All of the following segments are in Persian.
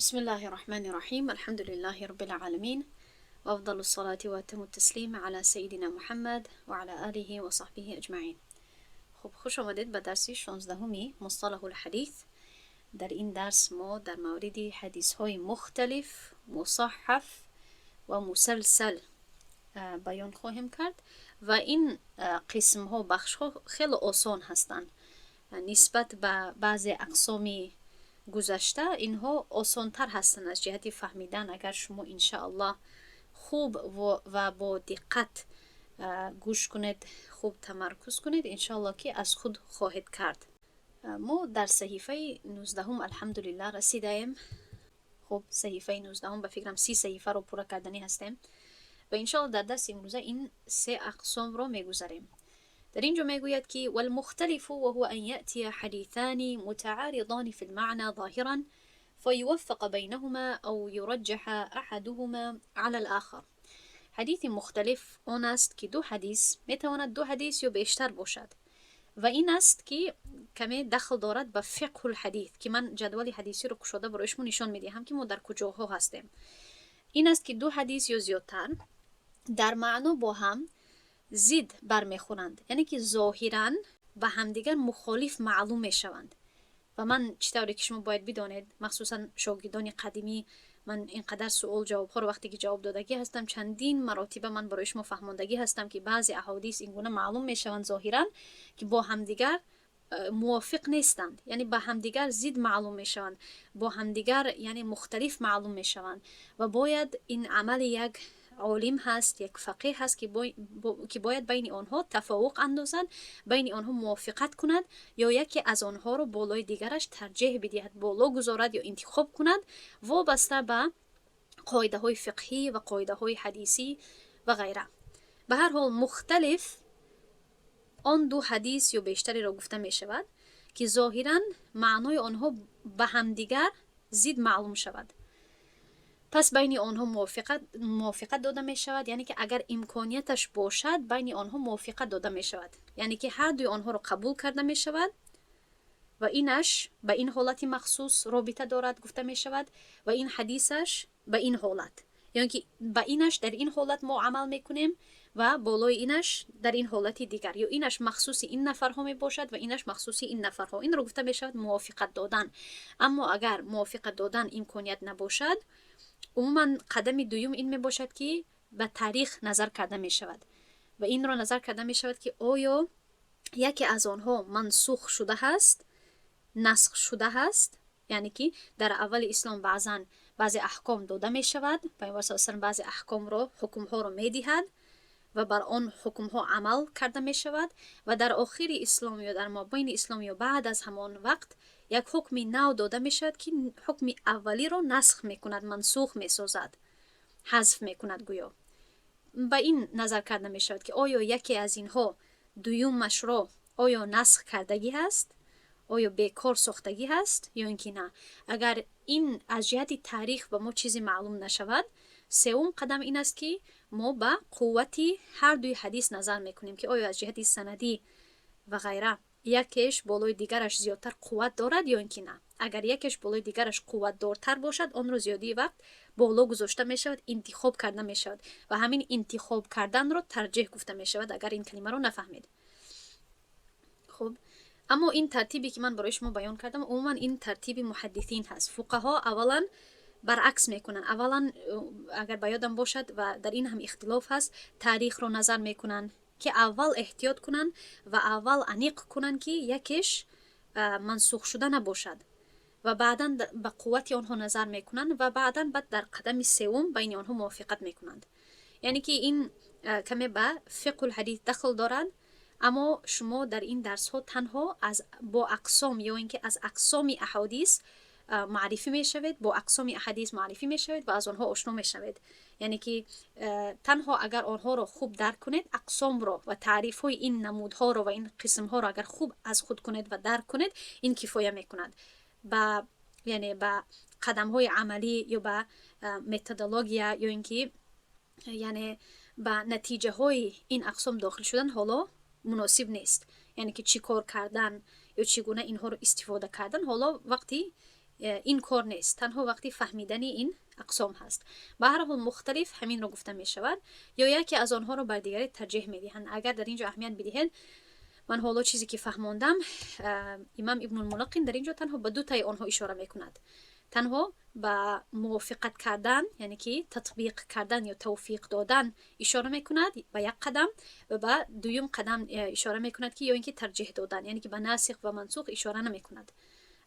بسم الله الرحمن الرحيم الحمد لله رب العالمين وأفضل الصلاة وأتم التسليم على سيدنا محمد وعلى آله وصحبه أجمعين. خب خوش آمدید به درس 16 مصطلح الحديث. در این درس ما در مورد حدیث های مختلف، مصحف و مسلسل بیان خواهیم کرد و این قسم ها بخش ها خیلی آسان هستند نسبت به بعضی اقسام گذشته. اینها آسان تر هستند از جهت فهمیدن. اگر شما انشاءالله خوب و با دقت گوش کنید، خوب تمرکز کنید، انشاءالله که از خود خواهید کرد. ما در صحیفه 19 الحمدلله رسیدیم. خب صحیفه 19 به فکرم 30 صحیفه رو پر کردنی هستیم و انشاءالله در درس امروزه این 3 اقسام رو میگذاریم. در اینجا میگوید که والمختلف وهو ان یأتی حدیثان متعارضان في المعنى ظاهرا فيوفق بينهما او يرجح احدهما على الاخر. حدیث مختلف آن است که دو حدیث میتواند دو حدیث یا بیشتر باشد و این است که کمی دخل دارد به فقه الحدیث که من جدول حدیثی رو کشوده برای شما نشان میدهم که ما در کجاها هستیم. این است که دو حدیث یا زیادتر در معنا با هم ضد برمیخورند، یعنی که ظاهرا به همدیگر مخالف معلوم میشوند. و من چطوری که شما باید بدانید، مخصوصا شاگردان قدیمی، من اینقدر سوال جواب ها رو وقتی که جواب دادگی هستم چندین مراتبه من برای شما فهماندگی هستم که بعضی احادیث اینگونه معلوم میشوند ظاهرا که با همدیگر موافق نیستند، یعنی با همدیگر ضد معلوم میشوند، با همدیگر یعنی مختلف معلوم میشوند و باید این عمل یک عالم هست، یک فقیه هست که باید بین آنها تفاوق اندازد، بین آنها موافقت کند یا یکی از آنها رو بالای دیگرش ترجیح بدهد، بالا گذارد یا انتخاب کند وابسته به قاعده های فقهی و قاعده های حدیثی و غیره. به هر حال مختلف آن دو حدیث یا بیشتری را گفته می شود که ظاهرا معنای آنها به همدیگر ضد معلوم شود. پس بین آنها موافقت داده می شود، یعنی که اگر امکانیتش باشد بین آنها موافقت داده می شود، یعنی که هر دوی آنها را قبول کرده می شود و اینش به این حالت مخصوص رابطه دارد گفته می شود و این حدیثش به این حالت، یعنی که به اینش در این حالت ما عمل می کنیم و بالای اینش در این حالت دیگر، یا اینش مخصوص این نفرها می باشد و اینش مخصوص این نفرها. این را گفته می شود موافقت دادن. اما اگر موافقت دادن امکانیت نباشد، عموما قدم دوم این می باشد که به تاریخ نظر کرده می شود و این را نظر کرده می شود که آیا یکی از آنها منسوخ شده هست، نسخ شده هست، یعنی که در اول اسلام بعضی احکام داده می شود، پیامبر صلی الله علیه و آله بعضی احکام را، حکم ها را می دهد و بر آن حکم ها عمل کرده می شود و در آخر اسلام یا در مابین اسلام یا بعد از همان وقت یک حکم نو داده می شود که حکم اولی را نسخ می کند، منسوخ می سازد، حذف می کند گویا. با این نظر کرده می شود که آیا یکی از اینها دویومش را آیا نسخ کردگی هست، آیا بیکار ساختگی هست یا اینکه نه. اگر این از جهت تاریخ به ما چیزی معلوم نشود، سوم قدم این است که ما به قوتی هر دوی حدیث نظر میکنیم که آیا از جهت سندی و غیره یکیش بالای دیگرش زیادتر قوت دارد یا اینکه نه. اگر یکیش بالای دیگرش قوت دارتر باشد، آن رو زیادی وقت بالا گذاشته می شود، انتخاب کرده می شود و همین انتخاب کردن رو ترجیح گفته می شود اگر این کلمه رو نفهمید. خب اما این ترتیبی که من برای شما بیان کردم عموما این ترتیب محدثین هست. فقها اولا برعکس میکنن. اولا اگر بیادم باشد و در این هم اختلاف هست، تاریخ رو نظر میکنن که اول احتیاط کنن و اول انیق کنن که یکیش منسوخ شده نباشد و بعدا به قوت آنها نظر میکنن و بعدا در قدم سوم بین آنها موافقت میکنند. یعنی که این کمی به فقه الحدیث دخل دارد. اما شما در این درس ها تنها با اقسام یا اینکه از اقسام احادیث معرفی میشوید، با اقسام احادیث معرفی میشوید و از آنها آشنا میشوید. یعنی که تنها اگر آنها را خوب درک کنید، اقسام را و تعریف های این نمودها را و این قسم ها را اگر خوب از خود کنید و درک کنید، این کفایه میکند. یعنی با قدم های عملی یا با متدولوژیا یا اینکه یعنی با نتیجه های این اقسام داخل شدن حالا مناسب نیست. یعنی که چی کار کردن یا چگونه اینها رو استفاده کردن. حالا وقتی این کار نیست، تنها وقتی فهمیدن این اقسام هست. به هر حال مختلف همین رو گفته می شود، یا یکی از آنها رو بر دیگری ترجیح می دهند. اگر در اینجا اهمیت بدهید، من حالا چیزی که فهموندم، امام ابن الملقن در اینجا تنها به دو تای آنها اشاره می کند. تنها به موافقت کردن، یعنی که تطبیق کردن یا توفیق دادن اشاره میکند به یک قدم، و به دویم قدم اشاره میکند که یا اینکه ترجیح دادن، یعنی که به ناسخ و منسوخ اشاره نمیکند.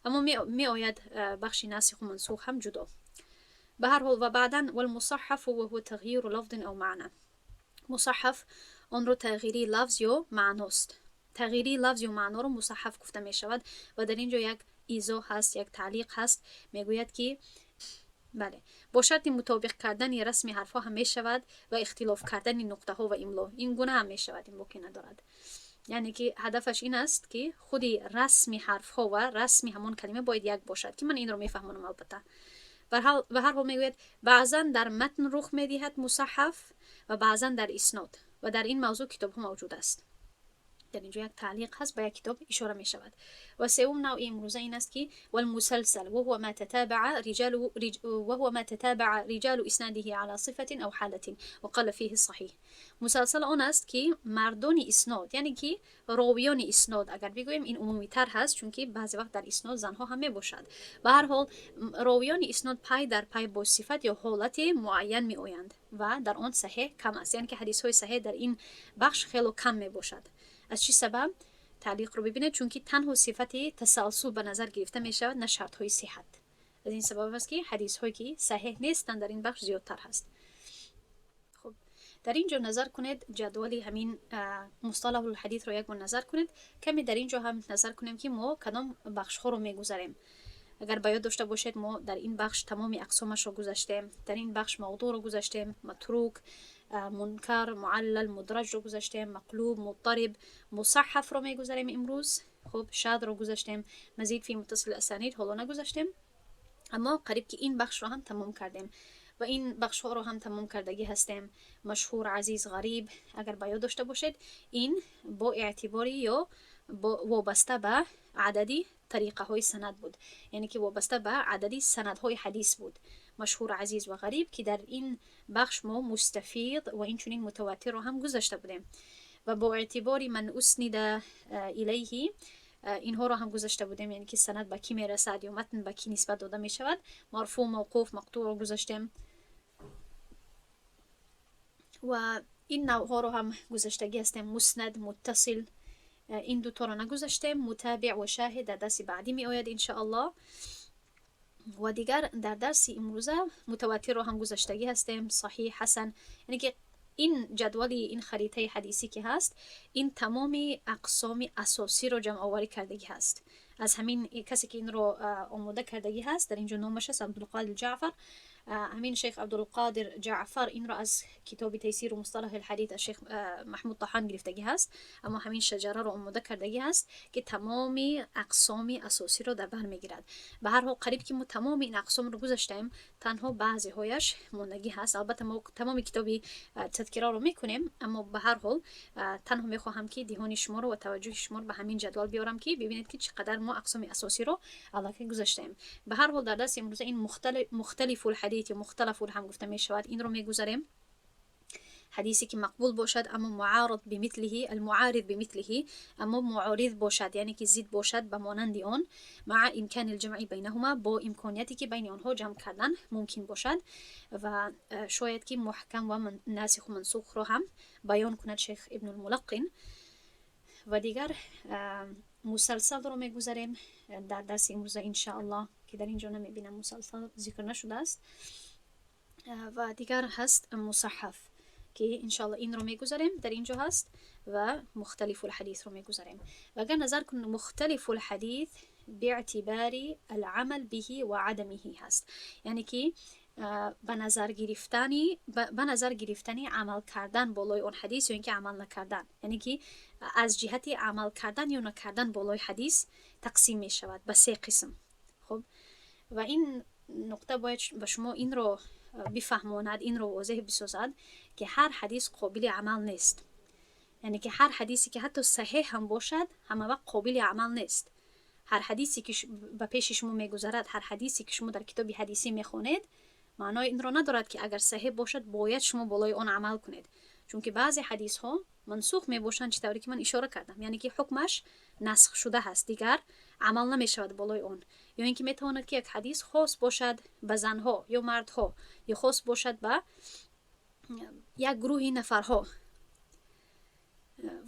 اما می آید بخش ناسخ و منسوخ هم جدا. به هر حال و بعداً والمصحف و هو تغییر لفظ او معنی. مصحف آن رو تغییری لفظ یا معناست. تغییری لفظ یا معنا رو مصحف گفته می شود و در اینجا یک ایضاح هست، یک تعلیق هست، میگوید که بله با شرط مطابق کردن رسم حرف ها هم می شود و اختلاف کردن نقطه ها و املا، این گونه هم می شود، این باقی ندارد. یعنی که هدفش این است که خودی رسم حرف ها و رسم همان کلمه باید یک باشد، که من این رو میفهمم. البته به هر حال میگوید بعضا در متن رخ میدهد مصحف و بعضا در اسناد، و در این موضوع کتاب ها موجود است. در اینجا یک تعلیق هست، به یک کتاب اشاره می شود. و سوم نوع امروزه این است که والمسلسل وهو ما تتابع رجال اسناده على صفة او حالة وقال فيه الصحيح. مسلسل آن است که مردان اسناد، یعنی که راویان اسناد، اگر بگویم این عمومی تر هست چون که بعضی وقت در اسناد زنها هم می باشد. به هر حال راویان اسناد پای در پای با صفت یا حالت معین می آیند و در آن صحیح کم است، یعنی که حدیث های صحیح در این بخش خیلی کم می باشد. از چی سبب؟ تعلیق رو ببینید، چون که تنها صفت تسلسل به نظر گرفته می شود، نه شرط های صحت. از این سبب است که حدیث هایی که صحیح نیستند در این بخش زیادتر هست. خب در اینجا نظر کنید، جدول همین مصطلح الحدیث رو یک بار نظر کنید. کمی در اینجا هم نظر کنیم که ما کدام بخش ها رو میگذاریم. اگر باید داشته باشید، ما در این بخش تمام اقسامش رو گذاشتیم. در این بخش موضوع رو گذاشتیم، متروک، منکر، معلل، مدرج رو گذاشتیم، مقلوب، مضطرب، مصحف رو میگذاریم امروز. خب شاذ رو گذاشتیم، مزید فی متصل اسانید حالا نگذاشتیم. اما قریب که این بخش رو هم تمام کردیم و این بخش ها رو هم تمام کردگی هستیم. مشهور، عزیز، غریب اگر باید داشته باشید، این با اعتباری یا وابسته به عددی طریقه های سند بود، یعنی که وابسته به عددی سند های حدیث بود. مشهور، عزیز و غریب که در این بخش ما مستفید و این چنین متواتر رو هم گذاشته بودیم، و با اعتباری من اسند الیه اینها رو هم گذاشته بودیم، یعنی که سند به کی میرسد یا متن به کی نسبت داده می شود. مرفوع، موقوف، مقطوع رو گذاشتیم و این نوع ها رو هم گذاشتگی هستیم. مسند، متصل، این دو تا رو نگذاشتیم. متابع و شاهد در درس بعدی می آید ان شاء الله. و دیگر در درس امروزه متواتر رو هم گذاشتگی هستیم، صحیح، حسن. یعنی که این جدول، این خریطه حدیثی که هست، این تمام اقسام اساسی رو جمع آوری کردگی هست. از همین کسی که این رو آماده کردگی هست، در اینجا نامش است عبدالقادر جعفر. همین شیخ عبدالقادر جعفر این رو از کتاب تیسیر و مصطلح الحدیث از شیخ محمود طحان گرفتگی هست، اما همین شجره رو آماده کردگی هست که تمام اقسام اساسی رو در بر میگیرد. به هر حال قریب که ما تمام این اقسام رو گذاشتیم، تنها بعضی هایش موندگی هست. البته ما تمام کتابی تذکره رو میکنیم، اما به هر حال تنها میخواهم که دهان شما رو و توجه شما رو به همین جدول بیارم که ببینید که چقدر ما اقسام اساسی رو علاقه گذاشتیم. به هر حال در درس امروز این مختلف الحدیث یا مختلف هم گفته می شود، این رو میگذاریم. حدیثی که مقبول باشد اما معارض بمثله، المعارض بمثله، اما معارض باشد یعنی که ضد باشد به مانند آن، مع امکان الجمع بینهما، با امکانیتی که بین آنها جمع کردن ممکن باشد، و شاید که محکم و ناسخ و منسوخ رو هم بیان کند شیخ ابن الملقن. و دیگر مسلسل رو میگذاریم در درس امروز ان شاء الله، که در اینجا نمیبینم مسلسل ذکر نشده است. و دیگر هست مصحف که ان شاء الله این رو میگذاریم، در اینجا هست. و مختلف الحدیث رو میگذاریم. و اگر نظر کنیم مختلف الحدیث باعتبار العمل به و عدمه هست، یعنی که به نظر گرفتنی عمل کردن بالای اون حدیث یا اینکه عمل نکردن، یعنی که از جهت عمل کردن یا نکردن بالای حدیث تقسیم می شود به 3 قسم. خب و این نقطه باید به شما این رو بفهماند، این رو واضح بسازد که هر حدیث قابل عمل نیست. یعنی که هر حدیثی که حتی صحیح هم باشد همه وقت قابل عمل نیست. هر حدیثی که به پیش شما میگذرد، هر حدیثی که شما در کتاب حدیثی میخونید، معنای این را ندارد که اگر صحیح باشد باید شما بالای آن عمل کنید. چون که بعضی حدیث ها منسوخ می باشند، چطوری که من اشاره کردم، یعنی که حکمش نسخ شده هست، دیگر عمل نمی شود بالای آن. یا اینکه می تواند که یک حدیث خاص باشد به زنها یا مردها، یا خاص باشد به یک گروه نفرها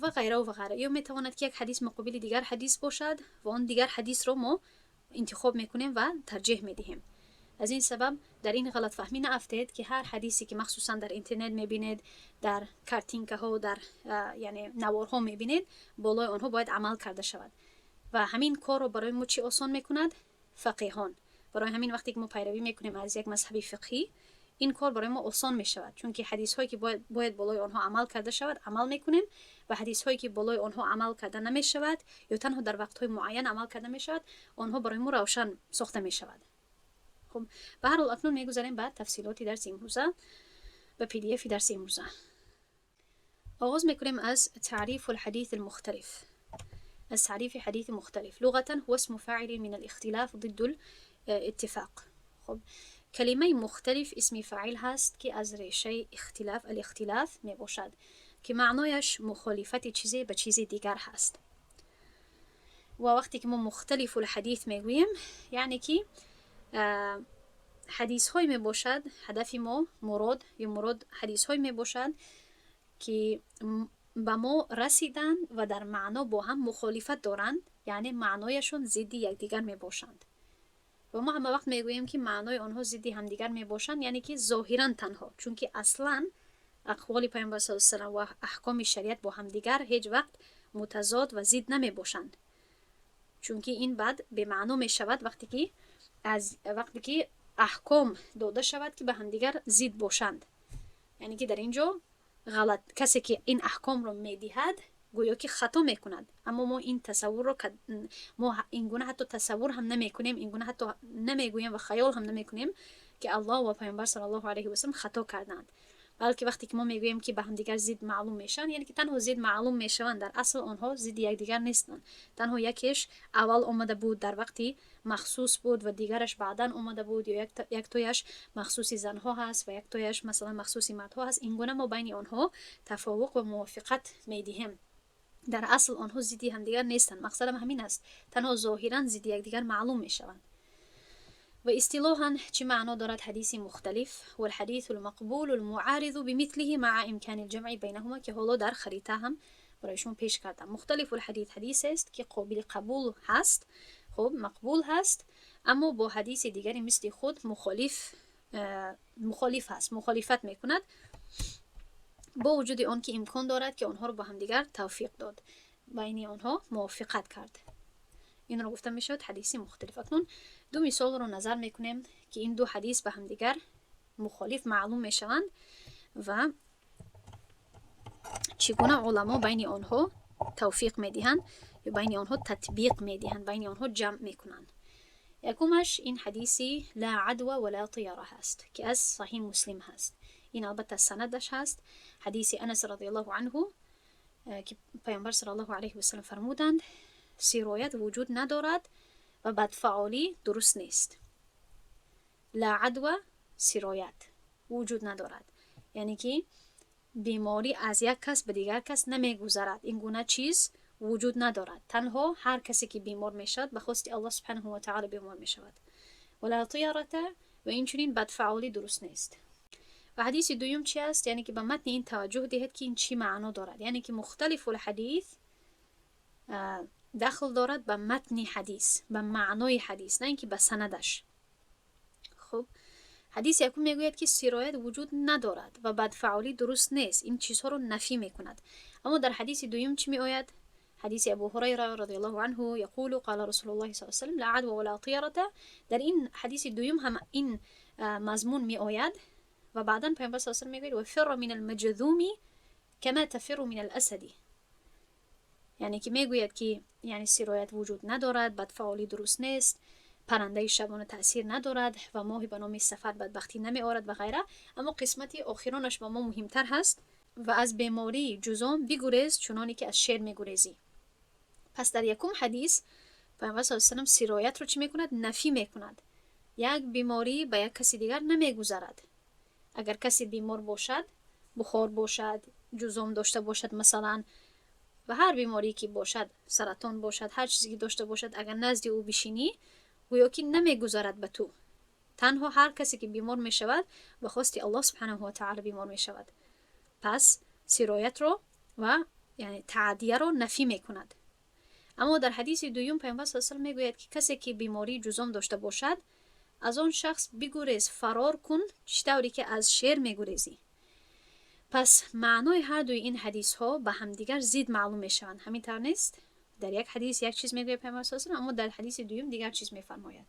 و غیره و غیره. یا می تواند که یک حدیث مقابل دیگر حدیث باشد و آن دیگر حدیث را ما انتخاب میکنیم و ترجیح میدهیم. از این سبب در این غلط فهمی نافتید که هر حدیثی که مخصوصا در اینترنت میبینید، در کارتینکه ها، در یعنی نوارها میبینید، بالای آنها باید عمل کرده شود. و همین کار رو برای ما چی آسان میکند؟ فقیهان. برای همین وقتی که ما پیروی میکنیم از یک مذهبی فقهی، این کار برای ما آسان میشود، چون که حدیث هایی که باید بالای آنها عمل کرده شود عمل میکنیم و حدیث هایی که بالای آنها عمل کرده نمیشود یا تنها در وقت های معین عمل کرده میشود، آنها برای ما روشن ساخته میشود. خب به هر حال اکنون میگذاریم بعد تفصیلاتی درس امروزه و پی دی اف درس امروزه. آغاز میکنیم از تعریف الحديث المختلف. از تعریف حدیث مختلف. لغتا هو اسم فاعل من الاختلاف ضد الاتفاق. خب کلمه مختلف اسم فاعل هست که از ریشه اختلاف، الاختلاف می باشد که معنایش مخالفت چیزی به چیز دیگر هست. و وقتی که ما مختلف الحدیث میگوییم یعنی که حدیث های می باشد، هدف ما مراد یا مراد حدیث های می باشد که به ما رسیدن و در معنا با هم مخالفت دارند، یعنی معنایشون ضد یکدیگر می باشند. و ما همه وقت میگوییم که معنای آنها ضد همدیگر می باشند، یعنی که ظاهرا تنها، چون که اصلا اقوال پیامبر صلی الله علیه و آله و احکام شریعت با همدیگر هیچ وقت متضاد و ضد نمی باشند، چون که این بعد به معنا می شود وقتی که احکام داده شود که به همدیگر ضد باشند. یعنی که در اینجا غلط، کسی که این احکام رو میدهد گویا که خطا میکند، اما ما این تصور رو ما این گونه حتی تصور هم نمیکنیم، این گونه حتی نمیگوییم و خیال هم نمیکنیم که الله و پیامبر صلی الله علیه و سلم خطا کردند. بلکه وقتی که ما میگوییم که به هم دیگر ضد معلوم میشن، یعنی که تنها ضد معلوم میشوند، در اصل آنها ضد یکدیگر نیستند. تنها یکیش اول اومده بود در وقتی مخصوص بود و دیگرش بعداً اومده بود، یا یک تویش مخصوص زنها هست و یک تویش مثلا مخصوص مردها هست. این گونه ما بین آنها تفاوق و موافقت میدهیم. در اصل آنها ضد هم دیگر نیستند. مقصدم همین است، تنها ظاهرا ضد یکدیگر معلوم میشوند. و اصطلاحاً چه معنا دارد حدیث مختلف؟ و الحدیث المقبول المعارض بمثله مع امکان الجمع بینهما، که حالا در خریطه هم برایشون پیش کردم. مختلف الحدیث حدیث است که قابل قبول هست، خب مقبول هست، اما با حدیث دیگری مثل خود مخالف هست، مخالفت میکند، با وجود آن که امکان دارد که آنها رو با هم دیگر توفیق داد، بین آنها موافقت کرد. این رو گفته میشود حدیث مختلف. اکنون دو مثال رو نظر میکنیم که این دو حدیث به هم دیگر مخالف معلوم میشوند و چگونه علما بین آنها توفیق میدهند یا بین آنها تطبیق میدهند، بین آنها جمع میکنند. یکمش این حدیثی لا عدوى ولا طیره هست که از صحیح مسلم هست. این البته سندش هست حدیث انس رضی الله عنه که پیامبر صلی الله علیه و سلم فرمودند سرایت وجود ندارد و بدفعالی درست نیست. لا عدوى سرایت وجود ندارد، یعنی که بیماری از یک کس به دیگر کس نمیگذرد. این گونه چیز وجود ندارد، تنها هر کسی که بیمار میشد به خواست الله سبحانه و تعالی بیمار میشود. ولا طیره، و این چنین بدفعالی درست نیست. و حدیث دوم چی است؟ یعنی که به متن این توجه دهید که این چی معنا دارد. یعنی که مختلف الحدیث دخل دارد به متن حدیث، به معنای حدیث، نه اینکه به سندش. خب حدیث یکم میگوید که سرایت وجود ندارد و بدفعالی درست نیست، این چیزها رو نفی میکند. اما در حدیث دوم چی میآید؟ حدیث ابو هریره رضی الله عنه یقول قال رسول الله صلی الله علیه و سلم لا عدوى ولا طیره. در این حدیث دوم هم این مضمون میآید و بعدا پیامبر صلی الله علیه و سلم میگوید و فر من المجذوم كما تفر من الاسد. یعنی که میگوید که یعنی سرایت وجود ندارد، بدفعالی درست نیست، پرنده شبانه تأثیر ندارد و ماهی به نام سفر بدبختی نمی آورد و غیره. اما قسمتی آخرانش با ما مهمتر هست و از بیماری جذام بگریز چنانی که از شیر میگریزی. پس در یکم حدیث پیامبر صلی الله علیه و سلم سرایت رو چی میکند؟ نفی میکند. یک بیماری به یک کسی دیگر نمیگذرد. اگر کسی بیمار باشد، بخار باشد، جزام داشته باشد مثلا، و هر بیماری که باشد، سرطان باشد، هر چیزی که داشته باشد، اگر نزد او بشینی گویا که نمیگذرد به تو. تنها هر کسی که بیمار می شود به خواست الله سبحانه و تعالی بیمار می شود. پس سرایت رو و یعنی تعدیه رو نفی می کند. اما در حدیث دوم پیامبر صلی الله علیه و سلم می گوید که کسی که بیماری جزام داشته باشد از آن شخص بگریز، فرار کن، چطوری که از شیر می گریزی. پس معنای هر دوی این حدیث ها به همدیگر زید معلوم می شوند. همین طور نیست؟ در یک حدیث یک چیز می گوید پیامبر صلی الله علیه و سلم، اما در حدیث دوم دیگر چیز می فرماید.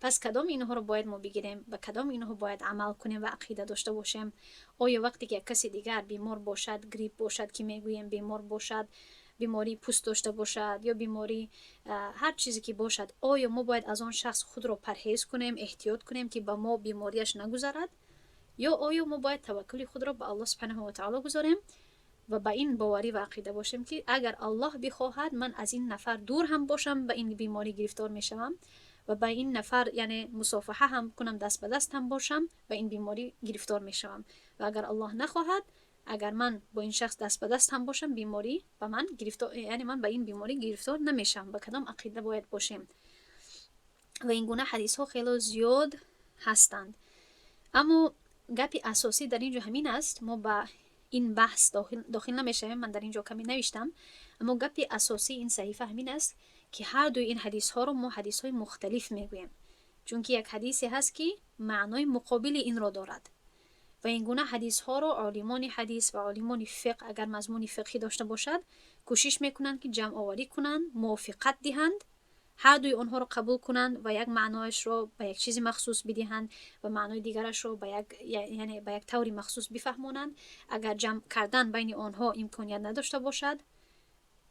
پس کدام اینها رو باید ما بگیریم؟ به کدام اینها باید عمل کنیم و عقیده داشته باشیم؟ آیا وقتی که کسی دیگر بیمار باشد، گریپ باشد که میگوییم بیمار باشد، بیماری پوست داشته باشد یا بیماری هر چیزی که باشد، آیا ما باید از آن شخص خود رو پرهیز کنیم، احتیاط کنیم که به ما بیماریش نگذرد، یا آیا ما باید توکل خود را به الله سبحانه و تعالی گذاریم و به این باوری و عقیده باشیم که اگر الله بخواهد من از این نفر دور هم باشم به این بیماری گرفتار میشم و به این نفر یعنی مصافحه هم کنم، دست به دست هم باشم، به این بیماری گرفتار میشم. و اگر الله نخواهد، اگر من با این شخص دست به دست هم باشم، بیماری به من گرفتار، یعنی من به این بیماری گرفتار نمیشم. به کدام عقیده باید باشیم؟ و این گونه حدیث ها خیلی زیاد هستند. اما گپی اساسی در اینجا همین است. ما با این بحث داخل نمیشیم، من در اینجا کمی نوشتم، اما گپی اساسی این صحیفه همین است که هر دوی این حدیث ها رو ما حدیث های مختلف میگوییم، چون که یک حدیثی هست که معنای مقابل این را دارد. و این گونه حدیث ها رو عالمان حدیث و عالمان فقه اگر مضمون فقهی داشته باشد کوشش میکنند که جمع آوری کنند، موافقت دهند، هر دوی آنها رو قبول کنند و یک معنایش رو به یک چیزی مخصوص بدهند و معنای دیگرش رو به یک طوری مخصوص بفهمونند. اگر جمع کردن بین آنها امکانیت نداشته باشد،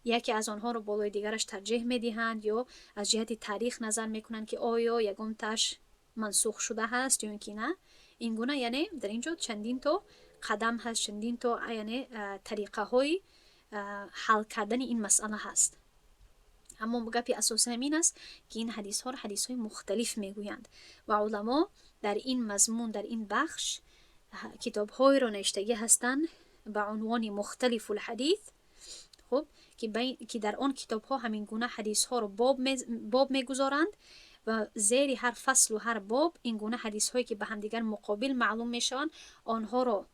یکی از آنها رو بالای دیگرش ترجیح میدهند یا از جهت تاریخ نظر میکنند که آیا یگم تاش منسوخ شده هست یا اینکه نه. این گونه یعنی در اینجا چندین تا قدم هست، چندین تا یعنی طریقه های حل کردن این مسئله هست. اما گپی اساسی همین است که این حدیث ها رو حدیث های مختلف میگویند و علما در این مضمون، در این بخش کتاب های رو نوشتگی هستند به عنوان مختلفول حدیث. خب که در آن کتاب ها همین گونه حدیث ها رو باب میگذارند و زیر هر فصل و هر باب این گونه حدیث هایی که به هم دیگر مقابل معلوم میشوند آنها رو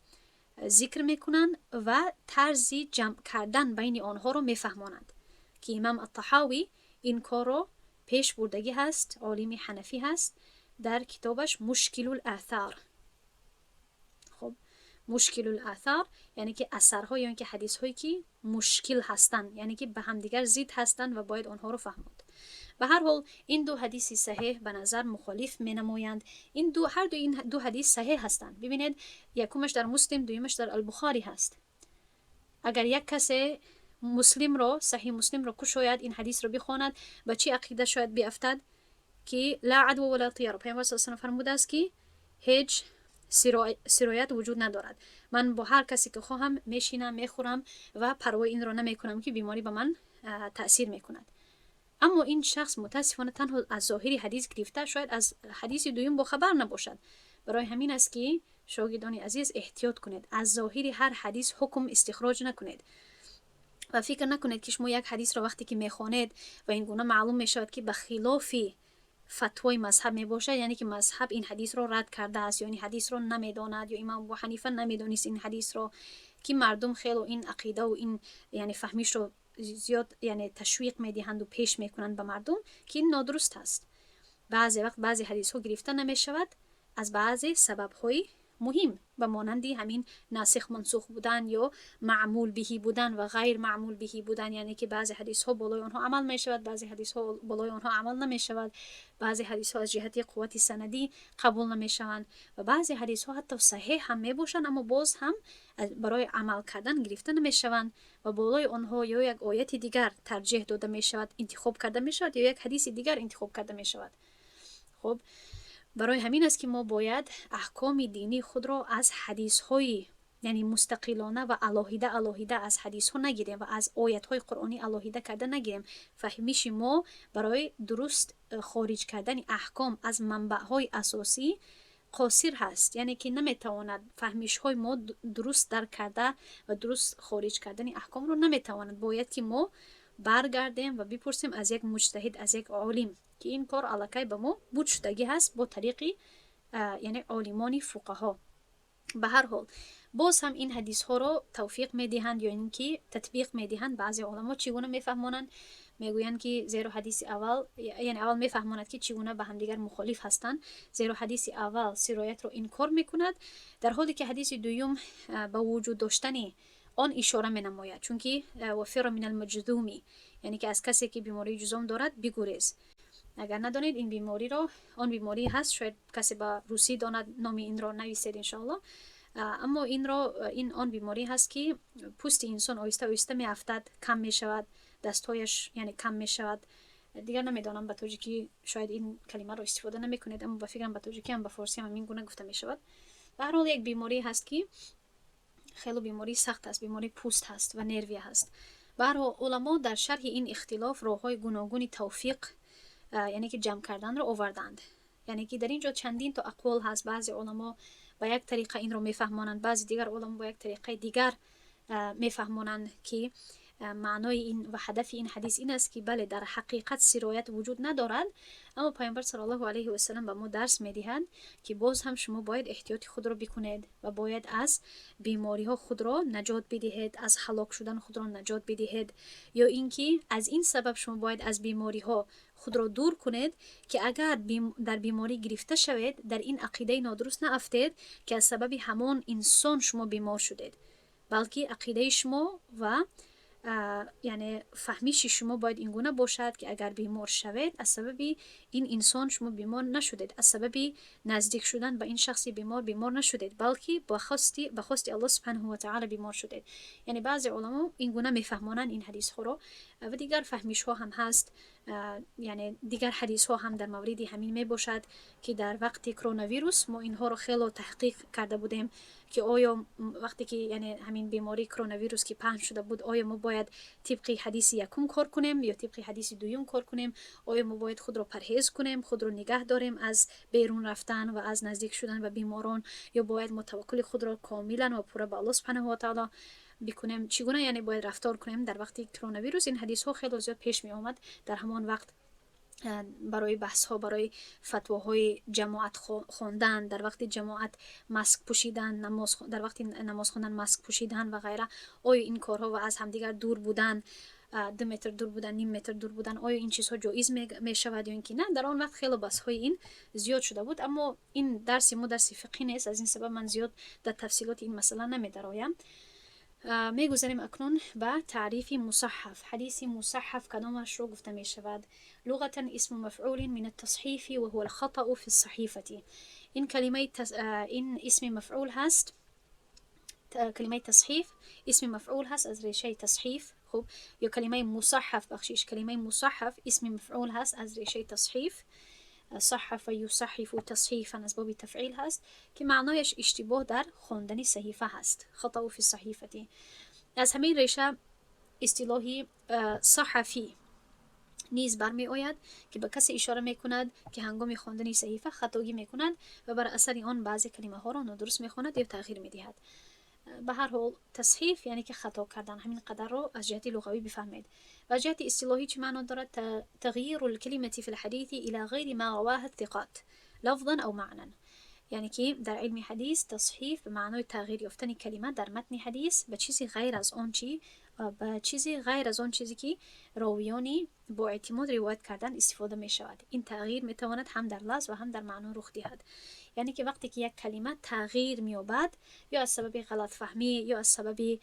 ذکر میکنند و طرز جمع کردن بین آنها رو میفهمانند که امام الطحاوی این کار رو پیش بردگی هست، عالم حنفی هست، در کتابش مشکل الاثار. خب مشکل الاثار یعنی که اثرها یا اینکه حدیث هایی که مشکل هستند، یعنی که به هم دیگر ضد هستند و باید آنها رو فهمید. به هر حال این دو حدیث صحیح به نظر مخالف می نمایند. این دو حدیث صحیح هستند. ببینید یکمش در مسلم، دویمش در البخاری هست. اگر یک کسی مسلم رو، صحیح مسلم رو شاید این حدیث رو بخواند، به چی عقیده شاید بیافتد؟ که لا عدو ولا طیره. پیامبر صلی الله علیه و آله فرموده است که هیچ سرایت وجود ندارد. من با هر کسی که خواهم میشینم، میخورم و پروا این رو نمیکنم که بیماری به من تأثیر میکند. اما این شخص متاسفانه تنها از ظاهری حدیث گرفته، شاید از حدیث دوم با خبر نباشد. برای همین است که شاگردان عزیز احتیاط کنید، از ظاهری هر حدیث حکم استخراج نکنید و فکر نکنید که شما یک حدیث رو وقتی که میخوانید و این گونه معلوم میشود که به خلاف فتوای مذهب میباشد، یعنی که مذهب این حدیث رو رد کرده است یا این حدیث رو نمیداند، یا امام ابو حنیفه نمیدونست این حدیث رو، که مردم خیلی این عقیده و این یعنی فهمیش رو زیاد یعنی تشویق میدهند و پیش میکنند به مردم، که این نادرست است. بعضی وقت بعضی حدیث ها گرفته نمیشود از بعضی سبب های مهم و مانندی همین ناسخ منسوخ بودن یا معمول بهی بودن و غیر معمول بهی بودن، یعنی که بعضی حدیث ها بالای آنها عمل می شود، بعضی حدیث ها بالای آنها عمل نمی شود، بعضی حدیث ها از جهت قوت سندی قبول نمی شوند و بعضی حدیث ها حتی صحیح هم می باشند اما باز هم برای عمل کردن گرفته نمی شوند و بالای آنها یا یک آیت دیگر ترجیح داده می شود، انتخاب کرده می شود، یا یک حدیث دیگر انتخاب کرده می شود. خب برای همین است که ما باید احکام دینی خود را از حدیث های یعنی مستقلانه و علاهیده از حدیث ها نگیریم و از آیات های قرآنی علاهیده کرده نگیریم. فهمیش ما برای درست خارج کردن احکام از منبع های اساسی قاصر هست، یعنی که نمیتواند فهمیش های ما درست درک کرده و درست خارج کردن احکام رو نمیتواند. باید که ما برگردیم و بپرسیم از یک مجتهد، از یک عالم که این کار الکی به ما بود شدگی هست با طریقی یعنی عالمان فقها. به هر حال باز هم این حدیث ها رو توفیق میدهند یا اینکه تطبیق میدهند. بعضی علما چگونه میفهمونند؟ میگویند که زیرا حدیث اول، یعنی اول میفهمونند که چگونه به هم دیگر مخالف هستند، زیرا حدیث اول سرایت رو انکار میکند، در حالی که حدیث دوم به وجود داشتن آن اشاره مینماید، چون که وفر من المجذومی، یعنی که از کسی که بیماری جذام دارد بگریز. اگر ندانید این بیماری رو، آن بیماری هست، شاید کسی با روسی داند نام این را نویسید انشاءالله، اما این آن بیماری هست که پوست انسان آهسته آهسته میافتد، کم میشود، دستهایش یعنی کم میشود. دیگر نمیدانم به تاجیکی شاید این کلمه رو استفاده نمیکنید، اما به فکرم به تاجیکی هم به فارسی هم این گونه گفته میشود. به هر حال یک بیماری هست که خیلی بیماری سخت است، بیماری پوست هست و نروی هست. به هر حال علما در شرح این اختلاف راههای گوناگون توفیق یعنی که جمع کردن رو آوردند. یعنی که در اینجا چندین تا اقوال هست. بعضی علما با یک طریقه این رو میفهمانند، بعضی دیگر علما با یک طریقه دیگر میفهمانند که معنای این و هدف این حدیث این است که بله در حقیقت سرایت وجود ندارد، اما پیامبر صلی الله علیه و سلم به ما درس میدهند که باز هم شما باید احتیاط خود را بکنید و باید از بیماری ها خود را نجات بدهید، از هلاک شدن خود را نجات بدهید، یا اینکه از این سبب شما باید از بیماری ها خود را دور کنید که اگر در بیماری گرفته شوید در این عقیده نادرست نافتید که از سبب همان انسان شما بیمار شدید، بلکه عقیده شما و یعنی فهمیش شما باید این گونه باشد که اگر بیمار شوید از سبب این انسان شما بیمار نشدید، از سبب نزدیک شدن به این شخص بیمار نشدید، بلکه به خواست الله سبحانه و تعالی بیمار شدید. یعنی بعضی علما این گونه میفهمانند این حدیث ها رو. و دیگر فهمیش ها هم هست، یعنی دیگر حدیث ها هم در مورد همین می باشد که در وقت کرونا ویروس ما اینها رو خیلی تحقیق کرده بودیم که آیا وقتی که یعنی همین بیماری کرونا ویروس که پهن شده بود، آیا ما باید طبق حدیث یکم کار کنیم یا طبق حدیث دوم کار کنیم؟ آیا ما باید خود را پرهیز کنیم، خود را نگه داریم از بیرون رفتن و از نزدیک شدن به بیماران، یا باید متوکل خود را کاملا و پورا به الله سبحانه و تعالی بکنیم؟ چگونه یعنی باید رفتار کنیم در وقت کرونا ویروس؟ این حدیث ها خیلی زیاد پیش می آمد در همان وقت برای بحث ها، برای فتواهای جماعت خواندن، در وقت جماعت ماسک پوشیدن، در وقت نماز خواندن ماسک پوشیدن و غیره. آیا این کارها و از همدیگر دور بودن، 2 متر دور بودن، نیم متر دور بودن، آیا این چیزها جایز می شود یا اینکه نه؟ در آن وقت خیلی بحث های این زیاد شده بود، اما این درس ما درس فقهی نیست، از این سبب من زیاد در تفصیلات این مسئله نمی درایم. میگذاریم اکنون به تعریف مصحف. حدیث مصحف کدامش رو گفته می شود؟ لغتا اسم مفعول من التصحیف و هو الخطأ في الصحیفة. این کلمه این اسم مفعول هست، کلمه تصحیف اسم مفعول هست از ریشه تصحیف. خب یا کلمه مصحف، بخشش کلمه مصحف اسم مفعول هست از ریشه تصحیف، صحف یصحف تصحیفا از باب تفعیل هست که معنایش اشتباه در خواندن صحیفه هست، خطأ فی الصحیفه. از همین ریشه اصطلاحی صحفی نیز برمی آید که به کسی اشاره می کند که هنگام خواندن صحیفه خطاگی می کند و بر اثر آن بعضی کلمه ها را نادرست می خواند یا تغییر می دهد. به هر حال تصحیف یعنی که خطا کردن، همین قدر رو از جهت لغوی بفهمید. و از جهت اصطلاحی چه معنا دارد؟ تغییر الکلمه فی الحدیث الى غیر ما رواه الثقات لفظا او معنی. یعنی که در علم حدیث تصحیف به معنای تغییر یافتن کلمه در متن حدیث به چیزی غیر از آن چیزی که راویانی با اعتماد روایت کردن استفاده می شود. این تغییر می تواند هم در لفظ و هم در معنا رخ دهد. یعنی که وقتی که یک کلمه تغییر می یابد، یا از سبب غلط فهمی یا از سبب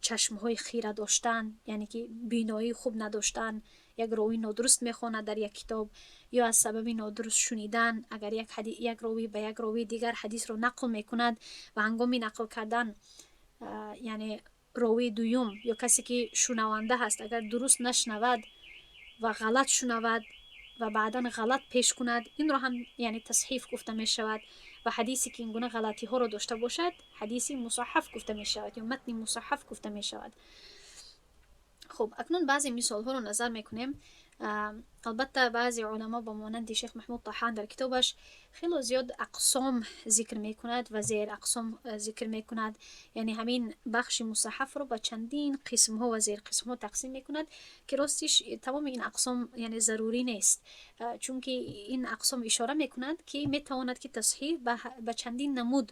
چشمهای خیره داشتن، یعنی که بینایی خوب نداشتن، یک راوی نادرست میخواند در یک کتاب، یا از سبب نادرست شنیدن، اگر یک راوی به یک راوی دیگر حدیث رو نقل میکند و هنگام نقل کردن یعنی راوی دوم یا کسی که شنونده هست اگر درست نشنود و غلط شنود و بعدا غلط پیش کند، این رو هم یعنی تصحیف گفته می شود. و حدیثی که این گونه غلطی ها رو داشته باشد حدیثی مصحف گفته می شود یا متن مصحف گفته می شود. خب اکنون بعضی مثال ها رو نظر میکنیم. البته بعضی علما با مانند شیخ محمود طحان در کتابش خیلی زیاد اقسام ذکر میکند و زیر اقسام ذکر میکند، یعنی همین بخش مصحف رو با چندین قسم ها و زیر قسم ها تقسیم میکند که راستش تمام این اقسام یعنی ضروری نیست، چون که این اقسام اشاره میکند که میتواند که تصحیح به چندین نمود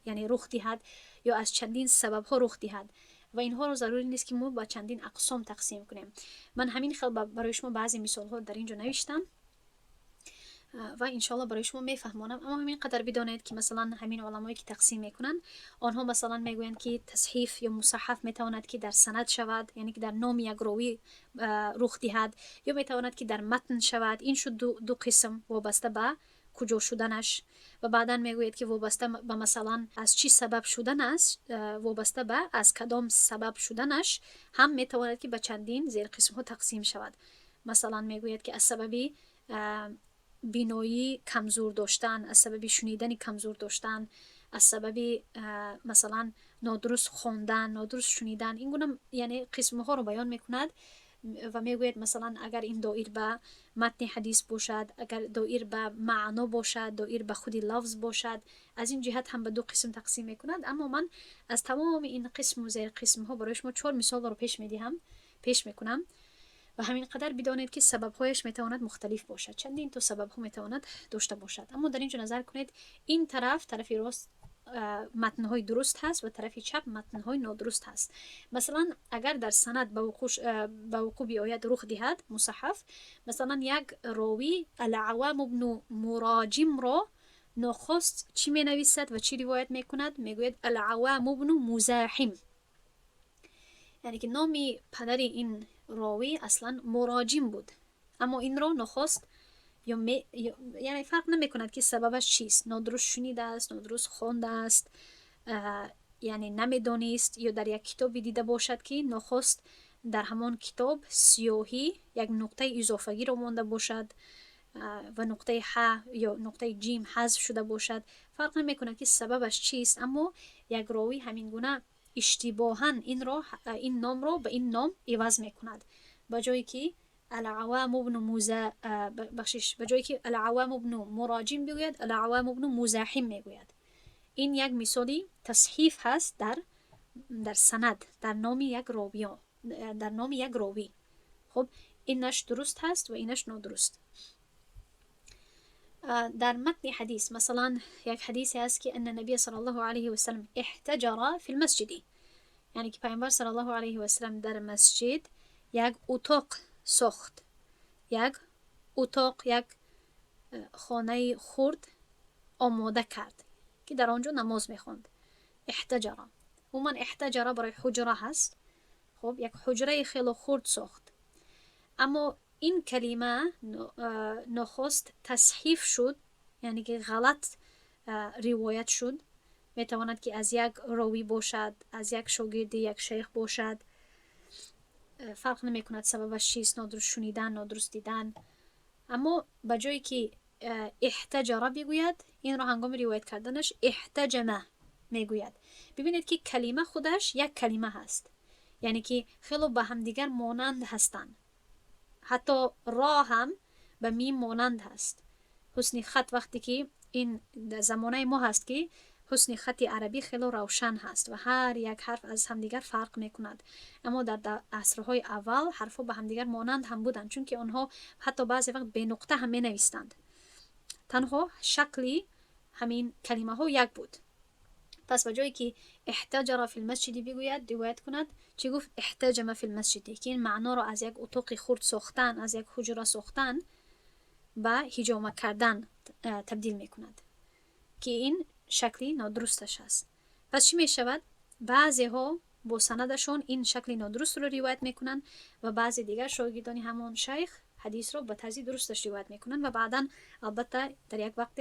یعنی رخ دهد یا از چندین سبب ها رخ دهد و اینها رو ضروری نیست که ما با چندین اقسام تقسیم کنیم. من همین خیلی برای شما بعضی مثال ها در اینجا نوشتم و انشالله برای شما میفهمونم، اما همین قدر بدانید که مثلا همین علمایی که تقسیم میکنن آنها مثلا میگویند که تصحیف یا مصحف میتواند که در سند شود، یعنی که در نام یک راوی رخ دهد، یا میتواند که در متن شود. این شد دو قسم وابسته به کجا شدنش. و بعدا میگوید که وابسته به مثلا از چی سبب شدن است، وابسته به از کدام سبب شدنش هم میتواند که به چندین زیر قسم ها تقسیم شود. مثلا میگوید که از سبب بینایی کمزور داشتن، از سبب شنیدن کمزور داشتن، از سبب مثلا نادرست خواندن، نادرست شنیدن، این گونه یعنی قسم ها رو بیان میکند و میگوید مثلا اگر این دایر به متن حدیث باشد، اگر دایر به معنا باشد، دایر به خودی لفظ باشد، از این جهت هم به دو قسم تقسیم میکند. اما من از تمام این قسم و زیر قسم ها برای شما 4 مثال رو پیش میکنم و همین قدر بدانید که سبب هایش میتواند مختلف باشد، چندین تو سبب ها میتواند داشته باشد. اما در اینجا نظر کنید این طرف راست متن‌های درست هست و طرف چپ متن‌های نادرست هست. مثلا اگر در سند به وقوع بیاید رخ دهد مصحف، مثلا یک راوی العوام ابن مراجم را نخست چی می نویسد و چی روایت می کند؟ میگوید العوام ابن مزاحم، یعنی که نامی پدر این راوی اصلا مراجم بود، اما این را نخست یعنی فرق نمی کند که سببش چیست، نادرست شنیده است، نادرست خوانده است، یعنی نمیدانست، یا در یک کتابی دیده باشد که نخست در همان کتاب سیاهی یک نقطه اضافگی را مانده باشد و نقطه ح یا نقطه جیم حذف شده باشد. فرق نمی کند که سببش چیست، اما یک راوی همین گونه اشتباهاً این نام را به این نام عوض می کند، به جایی که العوام ابن مراجم بگوید العوام ابن مزاحم میگوید. این یک مثالی تصحیف هست در سند، در نام یک راوی. خب اینش درست هست و اینش نادرست. در متن حدیث مثلا یک حدیثی هست که ان نبی صلی الله علیه و سلم احتجر فی المسجد، یعنی که پیامبر صلی الله علیه و سلم در مسجد یک اتاق ساخت، یک خانه خرد آماده کرد که در آنجا نماز میخواند. احتجر، عموما احتجر برای حجره هست. خب یک حجره خیلی خرد ساخت، اما این کلمه نخست تصحیف شد، یعنی که غلط روایت شد. میتواند که از یک راوی باشد، از یک شاگرد یک شیخ باشد، فرق نمی کند سببش چیست، نادرست شنیدن، نادرست دیدن. اما به جایی که احتجر بگوید، این را هنگام روایت کردنش احتجمه میگوید. ببینید که کلمه خودش یک کلمه هست، یعنی که خیلی به هم دیگر مانند هستند. حتی را هم به میم مانند هست. حسن خط وقتی که این زمانه ما هست که حسن خط عربی خیلی روشن هست و هر یک حرف از همدیگر فرق میکند، اما در عصرهای اول حرفها به همدیگر مانند هم بودند، چون که آنها حتی بعضی وقت به نقطه هم می نویستند، تنها شکلی همین کلمه ها یک بود. پس به جایی که احتجر فی المسجد بگوید، روایت کند چی گفت؟ احتجم فی المسجد، که این معنا را از یک اتاق خرد ساختن، از یک حجره ساختن به حجامه کردن تبدیل میکند، که این شکلی نادرستش است. پس چی می شود؟ بعضی ها با سندشون این شکلی نادرست رو روایت میکنن و بعضی دیگر شاگردانی همون شیخ حدیث رو به طرز درستش روایت میکنن و بعدا البته در یک وقت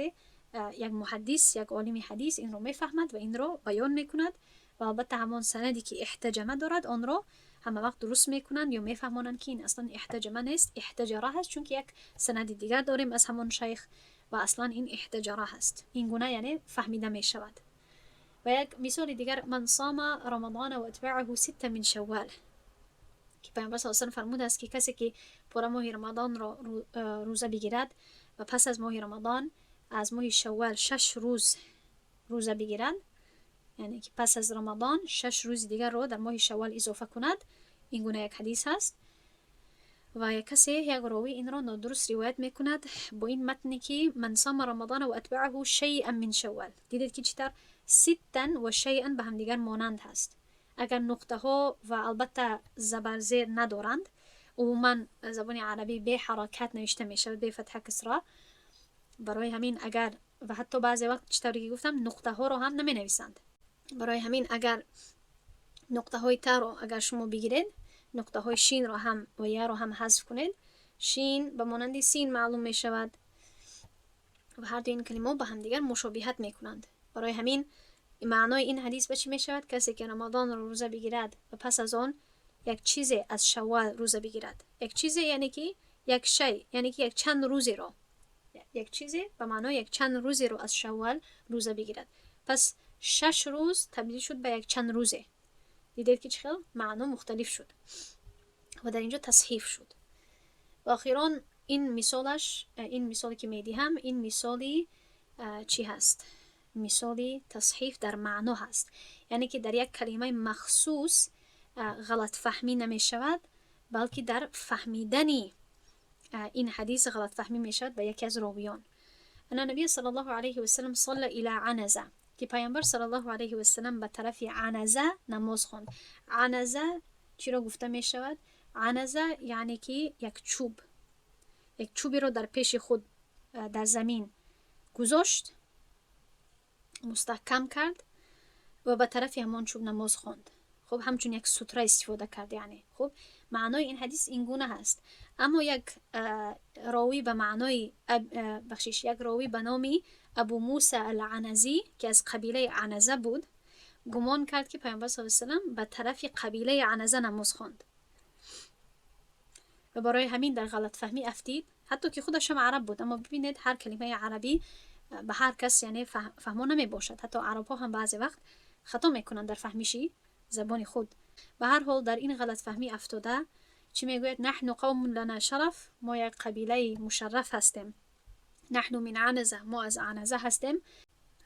یک محدث، یک عالم حدیث این رو میفهمد و این رو بیان میکند و البته همون سندی که احتجامه دارد آن رو همه وقت درست میکنند یا میفهمانند که این اصلا احتجامه نیست، احتجاره هست، چون که یک سند دیگر داریم از همون شیخ و اصلا این احتجاره هست. این گونه یعنی فهمیده می شود. و یک مثال دیگر، من صام رمضان و اتبعه 6 من شوال، که پیامبر صلی الله علیه و آله فرموده است که کسی که پور ماه رمضان را روزه بگیرد و پس از ماه رمضان از ماه شوال 6 روز روزه بگیرد، یعنی که پس از رمضان 6 روز دیگر رو در ماه شوال اضافه کند، این گونه یک حدیث هست. و یک کسی یک راوی این را نادرست روایت میکند با این متنی که من صام رمضان و اتبعه شیئا من شوال. دیدید که چطور 6 و شیئا به هم دیگر مانند هست. اگر نقطه ها و البته زبر زیر ندارند، عموما زبان عربی به حرکت نوشته میشه، به فتح کسره. برای همین اگر و حتی بعضی وقت چطوری که گفتم نقطه ها رو هم نمی نویسند. برای همین اگر نقطه های تا رو اگر شما بگیرید، نقطه های شین رو هم و یا رو هم حذف کنید، شین به مانند سین معلوم می شود و هر دو این کلمات با هم دیگر مشابهت می کنند. برای همین معنای این حدیث به چی می شود؟ کسی که رمضان رو روزه بگیرد و پس از آن یک چیز از شوال روزه بگیرد. یک چیز یعنی که یک شی، یعنی که یک چند روزی رو، یک چیزی به معنای یک چند روزی رو از شوال روزه بگیرد. پس 6 روز تبدیل شد به یک چند روزه. دیدید که چقدر معنا مختلف شد و در اینجا تصحیف شد. و اخیراً این مثالش، این مثالی که میدیم، این مثالی چی هست؟ مثالی تصحیف در معنا هست. یعنی که در یک کلمه مخصوص غلط فهمی نمی شود، بلکه در فهمیدنی این حدیث غلط فهمی می شود به یکی از راویان. ان نبی صلی الله علیه و سلم صلی الی عنزه، که پیامبر صلی الله علیه و سلم به طرف عنزه نماز خواند. عنزه چی را گفته می شود؟ عنزه یعنی که یک چوب، یک چوبی رو در پیش خود در زمین گذاشت، مستحکم کرد و به طرف همان چوب نماز خواند. خب همچون یک ستره استفاده کرد. یعنی خب معنای این حدیث این گونه هست. اما یک راوی به معنای یک راوی به نام ابو موسی العنزی که از قبیله عنزه بود، گمان کرد که پیامبر صلی الله علیه و سلم به طرف قبیله عنزه نماز خواند و برای همین در غلط فهمی افتید، حتی که خودش هم عرب بود. اما ببینید هر کلمه عربی به هر کس یعنی فهمو نمی باشد. حتی عرب ها هم بعضی وقت خطا میکنند در فهمیشی زبان خود. به هر حال در این غلط فهمی افتاده. چی میگوید؟ نحن قوم لنا شرف، ما یک قبیله مشرف هستیم. نحن من عنزه، ما از عنزه هستیم.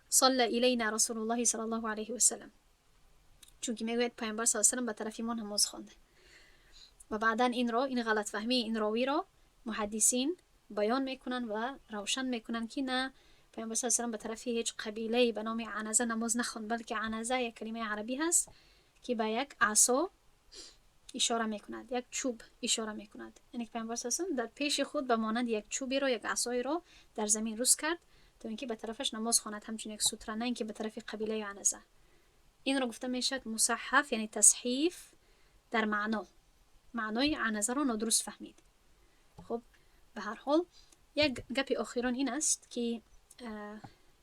صلی الینا رسول الله صلی الله علیه و سلم، چون که میگوید پیامبر صلی الله علیه و سلم به طرف ما نماز خوانده. و بعدا این غلط فهمی این راوی را محدثین بیان میکنن و روشن میکنن که نه، پیامبر صلی الله علیه و سلم به طرف هیچ قبیله به نام عنزه نماز نخواند، بلکه عنزه یک کلمه عربی هست که به یک عصا اشاره میکند، یک چوب اشاره میکند. یعنی پیامبر صلی الله علیه و سلم در پیش خود به مانند یک چوبی را، یک عصای را در زمین روز کرد تا اینکه به طرفش نماز خواند، همچون یک ستره، نه اینکه به طرف قبیله عنزه. این را گفته میشد مصحف، یعنی تصحیف در معنا، معنای عنزه را نادرست فهمید. خب به هر حال یک گپی اخیران این است که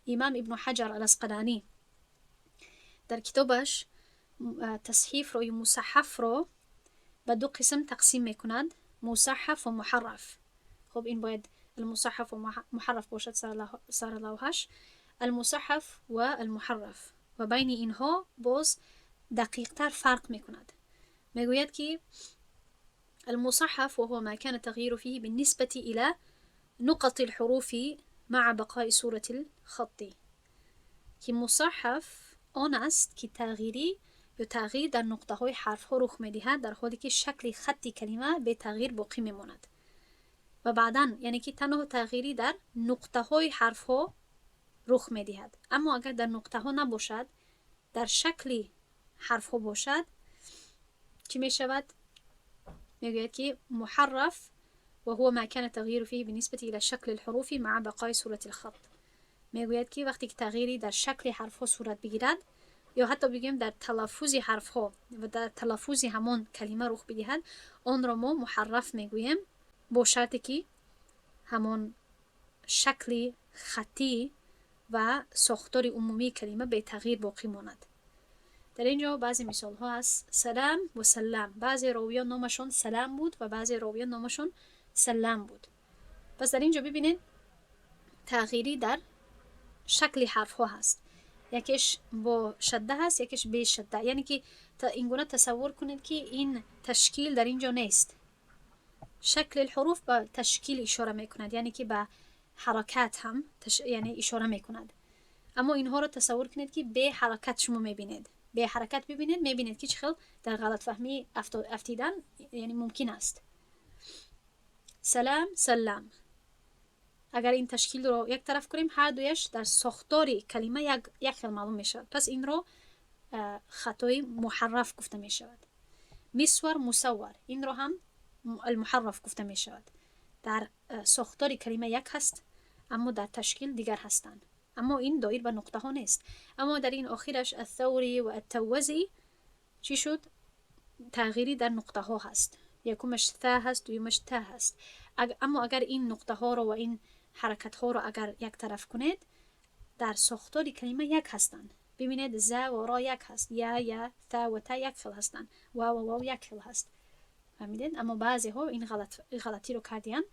امام ابن حجر الاسقلانی در کتابش تصحیف رو یا مصحف رو به دو قسم تقسیم میکند، مصحف و محرف. خب این باید المصحف و محرف باشد سر لوحش، المصحف و المحرف، و بین اینها باز دقیق تر فرق میکند. میگوید که المصحف وهو ما كان التغيير فيه بالنسبة إلى نقط الحروف مع بقاء صورة الخط. که مصحف آن است که تغییری یا تغییر در نقطه های حرف ها رخ میدهد در حالی که شکل خط کلمه به تغییر باقی میماند. و بعداً یعنی که تنها تغییری در نقطه های حرف ها رخ میدهد. اما اگر در نقطه ها نباشد، در شکل حرف ها باشد، چی می شود؟ میگوید که محرف وهو ما كان التغيير فيه بالنسبة إلى شكل الحروف مع بقاء صورة الخط. میگوید که وقتی که تغییری در شکل حرف ها صورت بگیرد یا حتی بگیم در تلفظ حرف ها و در تلفظ همان کلمه رخ بدهد، آن را ما محرف میگوییم، با شرطی که همان شکل خطی و ساختار عمومی کلمه به تغییر باقی ماند. در اینجا بعضی مثال ها هست سلام و سلام. بعضی راویان نامشون سلام بود و بعضی راویان نامشون سلام بود. پس در اینجا ببینید تغییری در شکل حرف ها هست. یکیش با شده هست، یکیش بی شده. یعنی که اینگونه تصور کنید که این تشکیل در اینجا نیست. شکل الحروف به تشکیل اشاره میکند، یعنی که به حرکت هم یعنی اشاره میکند. اما اینها رو تصور کنید که به حرکت شما میبینید. به حرکت ببینید، میبینید که چقدر در غلط فهمی افتیدن یعنی ممکن است. سلام سلام. اگر این تشکیل رو یک طرف کنیم، هر دویش در ساختار کلمه یک خیل معلوم میشود. پس این رو خطای محرف گفته میشود. مسور مصور، این رو هم المحرف گفته میشود. در ساختار کلمه یک هست اما در تشکیل دیگر هستند. اما این دایر به نقطه ها نیست. اما در این آخرش الثوری و التوزی چی شد؟ تغییری در نقطه ها هست. یکمش تا هست، دویمش تا هست. اما اگر این نقطه ها رو و این حرکت ها رو اگر یک طرف کنید، در ساختار کلمه یک هستند. ببینید ز و را یک هست، یا تا و تا یک خل هستند، و یک خل هست. فهمیدید؟ اما بعضی ها این غلطی رو کردین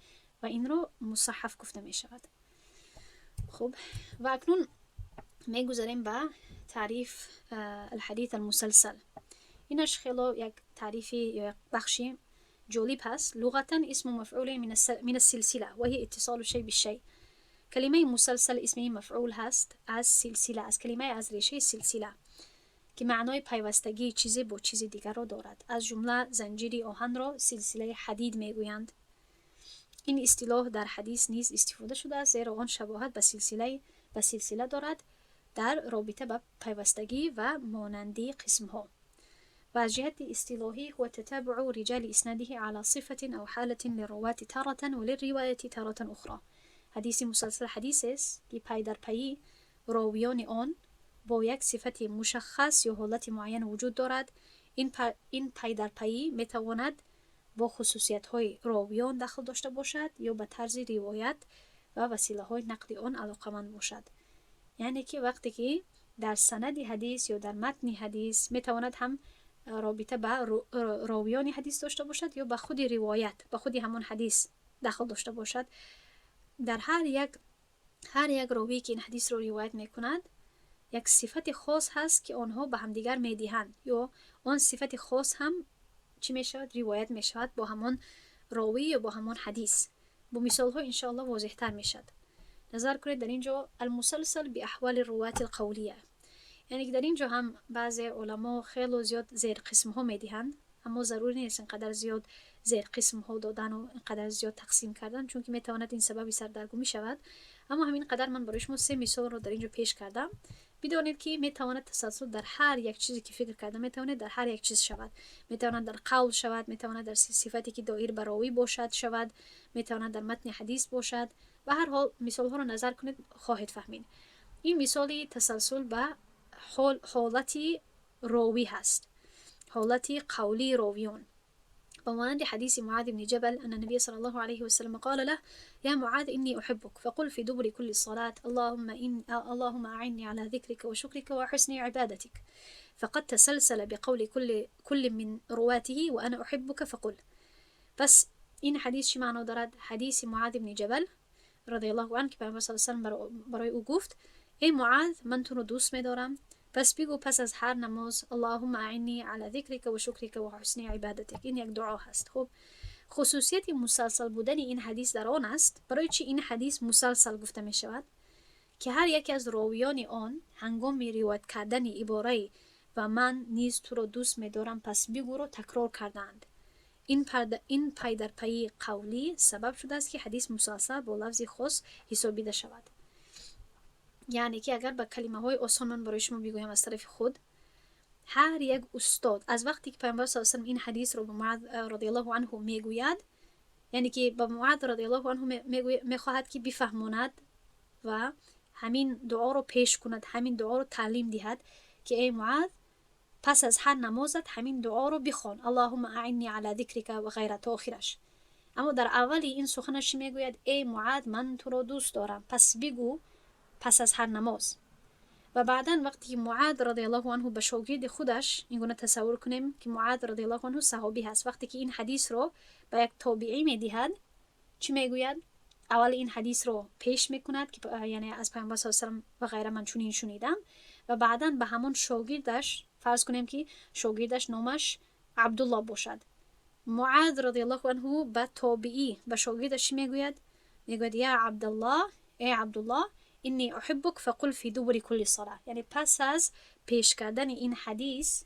و این رو مصحف گفته می شود. خب و اکنون می گذاریم به تعریف الحدیث المسلسل. اینش خیلی یک تعریفی یا یک بخشی جالب هست. لغتا اسم مفعول من السلسله و هي اتصال الشيء بالشيء. کلمه مسلسل اسم مفعول هست از سلسله، از کلمه از ریشه سلسله که معنای پیوستگی چیزی با چیز دیگر را دارد. از جمله زنجیری آهن را سلسله حدید میگویند. این اصطلاح در حدیث نیز استفاده شده است، زیرا آن شباهت به سلسله دارد در رابطه با پیوستگی و مانندی قسم ها. و از جهت اصطلاحی هو تتابع رجال اسناده على صفة او حالة للرواة تارة وللرواية تارة اخرى. حدیث مسلسل حدیث است که پی در پی راویان آن با یک صفت مشخص یا حالت معین وجود دارد. این پی در پی میتواند با خصوصیت های راویان دخل داشته باشد یا به طرز روایت و وسیله های نقل آن علاقمند باشد. یعنی که وقتی که در سند حدیث یا در متن حدیث میتواند هم رابطه با راویان حدیث داشته باشد یا به خود روایت، به خود همون حدیث دخل داشته باشد. در هر یک راوی که این حدیث رو روایت میکند یک صفت خاص هست که آنها به هم دیگر میدهند یا آن صفت خاص هم چی میشود؟ روایت میشود با همون راوی یا با همون حدیث. با مثال ها انشاءالله واضح تر میشد. نظر کنید در اینجا المسلسل به احوال روایت القولیه، یعنی که در اینجا هم بعضی علما خیلی زیاد زیر قسم ها میدهند، اما ضروری نیست اینقدر زیاد زیر قسم ها دادن و اینقدر زیاد تقسیم کردن، چون که میتواند این سببی سردرگمی شود. اما همین قدر من برای شما 3 مثال رو در اینجا پیش کردم. بدانید که میتواند تسلسل در هر یک چیزی که فکر کردم میتواند در هر یک چیز شود. میتواند در قول شود، میتواند در صفتی که دایر بر راوی باشد شود، میتواند در متن حدیث باشد. و هر حال مثال ها رو نظر کنید خواهید فهمید. این مثالی تسلسل به حالتی راوی هست، حالتی قولی راویون. بمانند حديث معاذ بن جبل أن النبي صلى الله عليه وسلم قال له يا معاذ إني أحبك فقل في دبر كل صلاة اللهم أعني على ذكرك وشكرك وحسن عبادتك. فقد تسلسل بقول كل من رواته وأنا أحبك فقل. بس این حدیث چی معنی دارد؟ حدیث معاذ بن جبل رضی الله عنه که پیامبر صلی الله علیه و سلم برای او گفت ای معاذ من تو رو دوست می‌دارم، پس بگو پس از هر نماز اللهم اعنی علی ذکرک و شکرک و حسن عبادتک. این یک دعا هست. خب خصوصیت مسلسل بودن این حدیث در آن است. برای چی این حدیث مسلسل گفته می شود؟ که هر یکی از راویان آن هنگام روایت کردن عباره و من نیز تو را دوست می دارم پس بگو رو تکرار کردند. این پی در پی قولی سبب شده است که حدیث مسلسل با لفظ خاص حسابیده شود. یعنی که اگر با کلمه های آسان من برای شما بگویم از طرف خود، هر یک استاد از وقتی که پیامبر صلی الله علیه و سلم این حدیث رو به معاذ رضی الله عنه میگوید، یعنی که به معاذ رضی الله عنه میخواهد که بفهماند و همین دعا رو پیش کند، همین دعا رو تعلیم دهد که ای معاذ پس از هر نمازت همین دعا رو بخوان اللهم اعنی علی ذکرک و غیره تا آخرش. اما در اولی این سخنش میگوید ای معاذ من تو رو دوست دارم پس بگو پس از هر نماز. و بعدا وقتی که معاذ رضی الله عنه به شاگرد خودش این گونه تصور کنیم که معاذ رضی الله عنه صحابی هست، وقتی که این حدیث رو به یک تابعی میدهد چی میگوید؟ اول این حدیث رو پیش میکند که یعنی از پیامبر صلی الله علیه و آله و غیره من چنین شنیدم، و بعدا به همون شاگردش، فرض کنیم که شاگردش نامش عبدالله باشد، معاذ رضی الله عنه به تابعی به شاگردش میگوید یا عبدالله، ای عبدالله اینی احبک فقل فی دبر کل صلاه. یعنی پس از پیش کردن این حدیث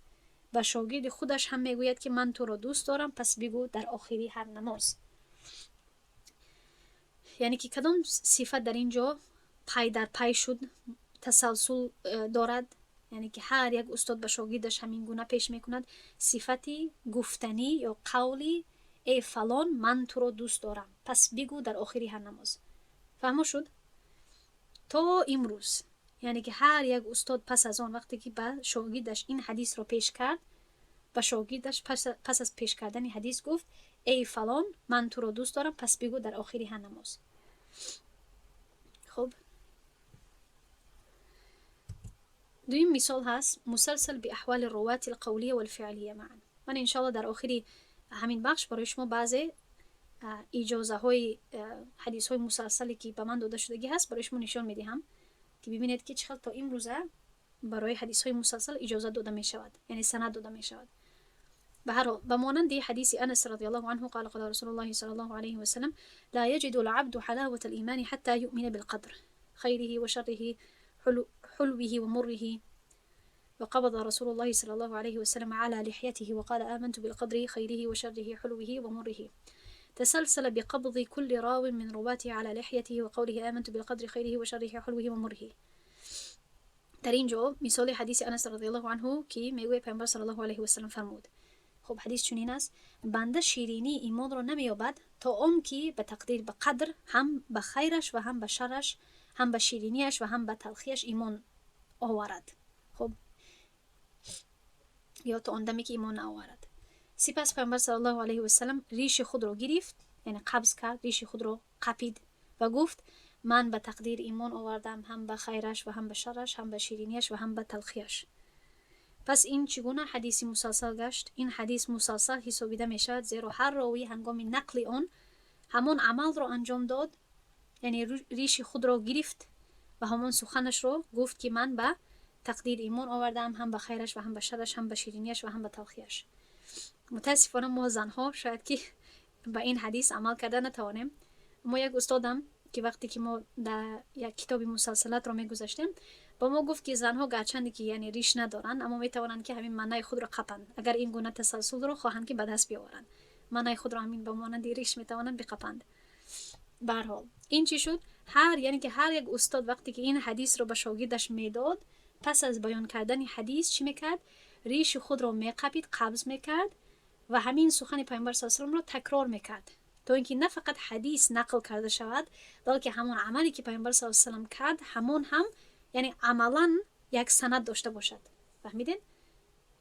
به شاگرد خودش هم میگوید که من تو را دوست دارم، پس بگو در آخری هر نماز. یعنی که کدام صفت در اینجا پای در پای شد، تسلسل دارد، یعنی که هر یک استاد به شاگردش همین گونه پیش میکند، صفتی گفتنی یا قولی ای فلان من تو را دوست دارم پس بگو در آخری هر نماز. فهمو شد؟ تا امروز یعنی که هر یک استاد پس از آن وقتی که به شاگردش این حدیث را پیش کرد، به شاگردش پس از پیش کردن حدیث گفت ای فلان من تو را دوست دارم پس بگو در آخری هر نماز. خب دویم مثال هست مسلسل به احوال روات القولیه و الفعلیه معا. من انشاءالله در آخری همین بخش برای شما بعضی اجازه های حدیث های مسلسلی که به من داده شدگی هست برای شما نشان میدهم که ببینید که چقدر تا امروزه برای حدیث های مسلسل اجازه داده می شود، یعنی سند داده می شود. به هر حال به مانند حدیث انس رضی الله عنه قال قال رسول الله صلی الله علیه و سلم لا يجد العبد حلاوة الإيمان حتى يؤمن بالقدر خيره وشره حلوه ومره. وقبض رسول الله صلى الله عليه وسلم على لحيته وقال آمنت بالقدر خيره وشره حلوه ومره. تسلسل بقبض كل راو من رواته على لحيته وقوله آمنت بالقدر خيره وشره حلوه ومره. در اینجا مثال حدیث انس رضی الله عنه که میگوید پیامبر صلی الله علیه و سلم فرمود. خب حدیث چنین است: بنده شیرینی ایمان را نمییابد تا آن که به تقدیر به قدر هم به خیرش و هم به شرش، هم به شیرینیش و هم به تلخیش ایمان آورد. خب یا تا آن دمی که ایمان آورد. سپس پیامبر صلی الله علیه و سلم ریش خود را گرفت، یعنی قبض کرد، ریش خود را قپید و گفت من به تقدیر ایمان آوردم، هم به خیرش و هم به شرش، هم به شیرینیش و هم به تلخیش. پس این چگونه حدیث مسلسل گشت؟ این حدیث مسلسل حسابیده می شود زیرا هر راوی هنگام نقل آن همان عمل را انجام داد، یعنی ریش خود را گرفت و همان سخنش را گفت که من به تقدیر ایمان آوردم، هم به خیرش و هم به شرش، هم به شیرینیش و هم به تلخیش. متاسفانه ما زنها شاید که به این حدیث عمل کرده نتوانیم. ما یک استادم که وقتی که ما در یک کتاب مسلسلات را میگذاشتیم با ما گفت که زنها گرچند که یعنی ریش ندارن اما میتوانند که همین معنای خود را قپند اگر این گونه تسلسل را خواهند که به دست بیاورند. معنای خود را همین با مانند ریش میتوانند بقپند. به هر حال این چی شد؟ یعنی که هر یک استاد وقتی که این حدیث را به شاگردش میداد پس از بیان کردن حدیث چی میکرد؟ ریش خود را میقپید، قبض میکرد و همین سخن پیامبر صلی الله علیه و آله را تکرار میکرد تا اینکه نه فقط حدیث نقل کرده شود بلکه همون عملی که پیامبر صلی الله علیه و آله کرد همون هم یعنی عملا یک سند داشته باشد. فهمیدین؟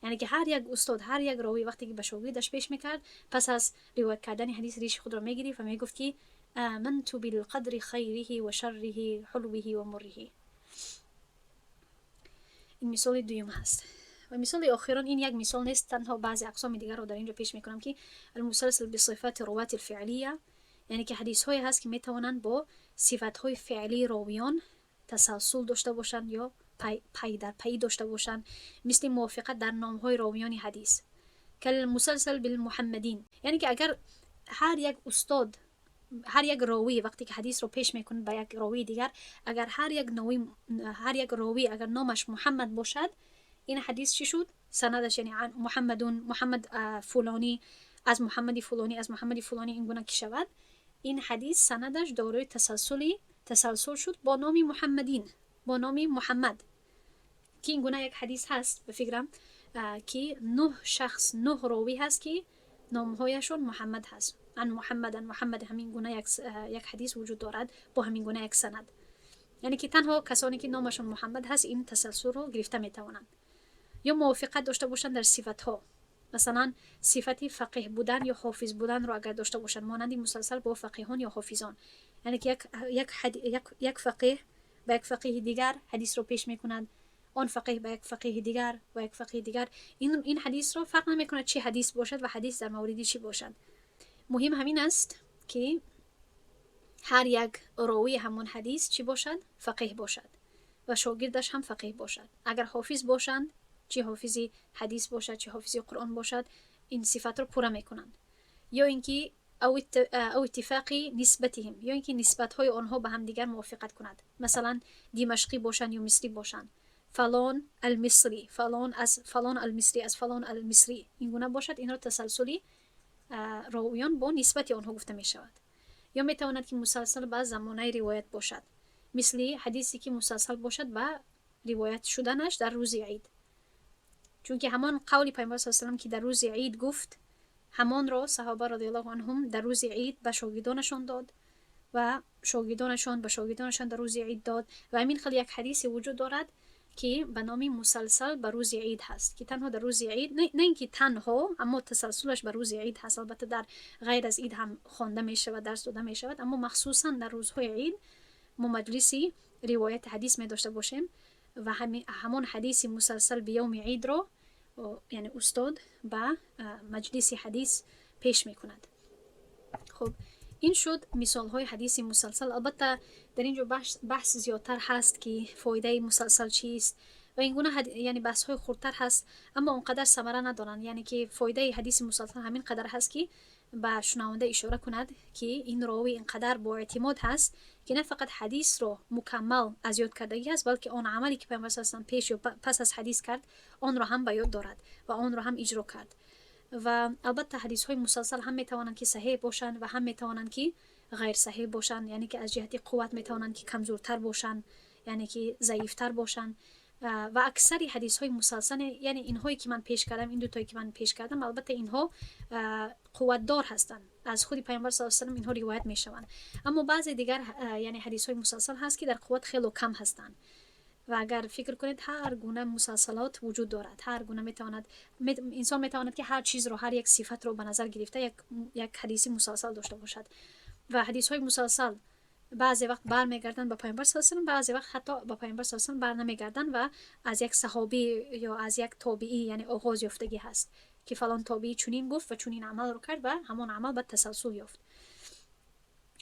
یعنی که هر یک استاد، هر یک راوی وقتی که به شاگردش پیش میکرد پس از روایت کردن حدیث ریش خود را میگرفت و میگفت که آمنت بالقدر خیره و شره حلوه و مره. این مثال دوم هست. و مثال آخران این یک مثال نیست، تنها بعضی اقسام دیگر رو در اینجا پیش میکنم که المسلسل بصفات روات الفعلیه، یعنی که حدیث های هست که میتوانند با صفات های فعلی راویان تسلسل داشته باشند یا پی در پی داشته باشند، مثل موافقت در نام های راویان حدیث که المسلسل بالمحمدین. یعنی که اگر هر یک استاد، هر یک راوی وقتی که حدیث رو پیش میکنه به یک راوی دیگر، اگر هر یک راوی اگر نامش محمد باشد این حدیث چی شد؟ سندش یعنی محمد فلانی از محمد فلانی از محمد فلانی این گونه که شود این حدیث سندش دارای تسلسل شد با نام محمدین، با نام محمد که این گونه یک حدیث هست. به فکرم که 9 راوی هست که نامهایشون محمد هست، ان محمد همین گونه یک حدیث وجود دارد با همین گونه یک سند. یعنی که تنها کسانی که نامشون محمد هست این تسلسل رو گرفته میتوانند. یا موافقت داشته باشند در صفت ها، مثلا صفتی فقیه بودن یا حافظ بودن رو اگر داشته باشند مانند مسلسل با فقیهان یا حافظان، یعنی که یک فقیه با یک فقیه دیگر حدیث رو پیش میکند آن فقیه به یک فقیه دیگر و یک فقیه دیگر. این حدیث رو فرق نمیکنه چی حدیث باشد و حدیث در موردی چی باشد. مهم همین است که هر یک راوی همون حدیث چی باشد؟ فقیه باشد و شاگردش هم فقیه باشد. اگر حافظ باشند، چی حافظی حدیث باشد چی حافظی قرآن باشد، این صفات رو پورا میکنند. یا اینکه او اتفاقی نسبتهم، یا اینکه نسبت های آنها به هم دیگر موافقت کند. مثلا دمشقی باشند یا مصری باشند، فلان المصری، فلان از فلان المصری، از فلان المصری، این گونه باشد. این را تسلسلی راویان با نسبت آنها گفته می شود. یا می تواند که مسلسل به زمانه روایت باشد، مثل حدیثی که مسلسل باشد به روایت شدنش در روز عید، چون که همان قول پیامبر صلی الله علیه و آله که در روز عید گفت، همان را صحابه رضی الله عنهم در روز عید به شاگردانشان داد و شاگردانشان به شاگردانشان در روز عید داد. و همین خیلی یک حدیثی وجود دارد که به نام مسلسل به روز عید هست، که تنها در روز عید، نه اینکه تنها، اما تسلسلش به روز عید هست. البته در غیر از عید هم خوانده می شود، درس داده می شود، اما مخصوصا در روزهای عید ما مجلسی روایت حدیث می داشته باشیم و همون حدیث مسلسل به یوم عید را یعنی استاد به مجلس حدیث پیش می کند. خب این شد مثال های حدیث مسلسل. البته در اینجا بحث زیادتر هست که فایده مسلسل چیست و این گونه یعنی بحث های خردتر هست، اما اونقدر ثمره ندارن. یعنی که فایده حدیث مسلسل همین قدر هست که به شنونده اشاره کند که این راوی اینقدر با اعتماد هست که نه فقط حدیث رو مکمل از یاد کردگی است، بلکه آن عملی که پیامبر صلی الله علیه و پیش یا پس از حدیث کرد آن را هم به یاد دارد و آن را هم اجرا کرد. و البته حدیث های مسلسل هم میتوانند که صحیح باشند و هم میتوانند که غیر صحیح باشند، یعنی که از جهت قوت میتوانند که کمزورتر باشند، یعنی که ضعیفتر باشند. و اکثر حدیث های مسلسل، یعنی اینهایی که من پیش کردم، این دو تایی که من پیش کردم، البته اینها قوت دار هستند، از خود پیامبر صلی الله علیه و آله اینها روایت میشوند. اما بعضی دیگر یعنی حدیث های مسلسل هست که در قوت خیلی کم هستند. و اگر فکر کنید هر گونه مسلسلات وجود دارد، هر گونه میتواند انسان میتواند که هر چیز رو، هر یک صفت رو به نظر گرفته یک حدیث مسلسل داشته باشد. و حدیث های مسلسل بعضی وقت برمیگردن به پیامبر صلی الله علیه و آله، بعضی وقت حتی به پیامبر صلی الله علیه و آله برنمیگردن و از یک صحابی یا از یک تابعی یعنی آغاز یافتگی هست که فلان تابعی چنین گفت و چنین عمل رو کرد و همون عمل بعد تسلسل یافت.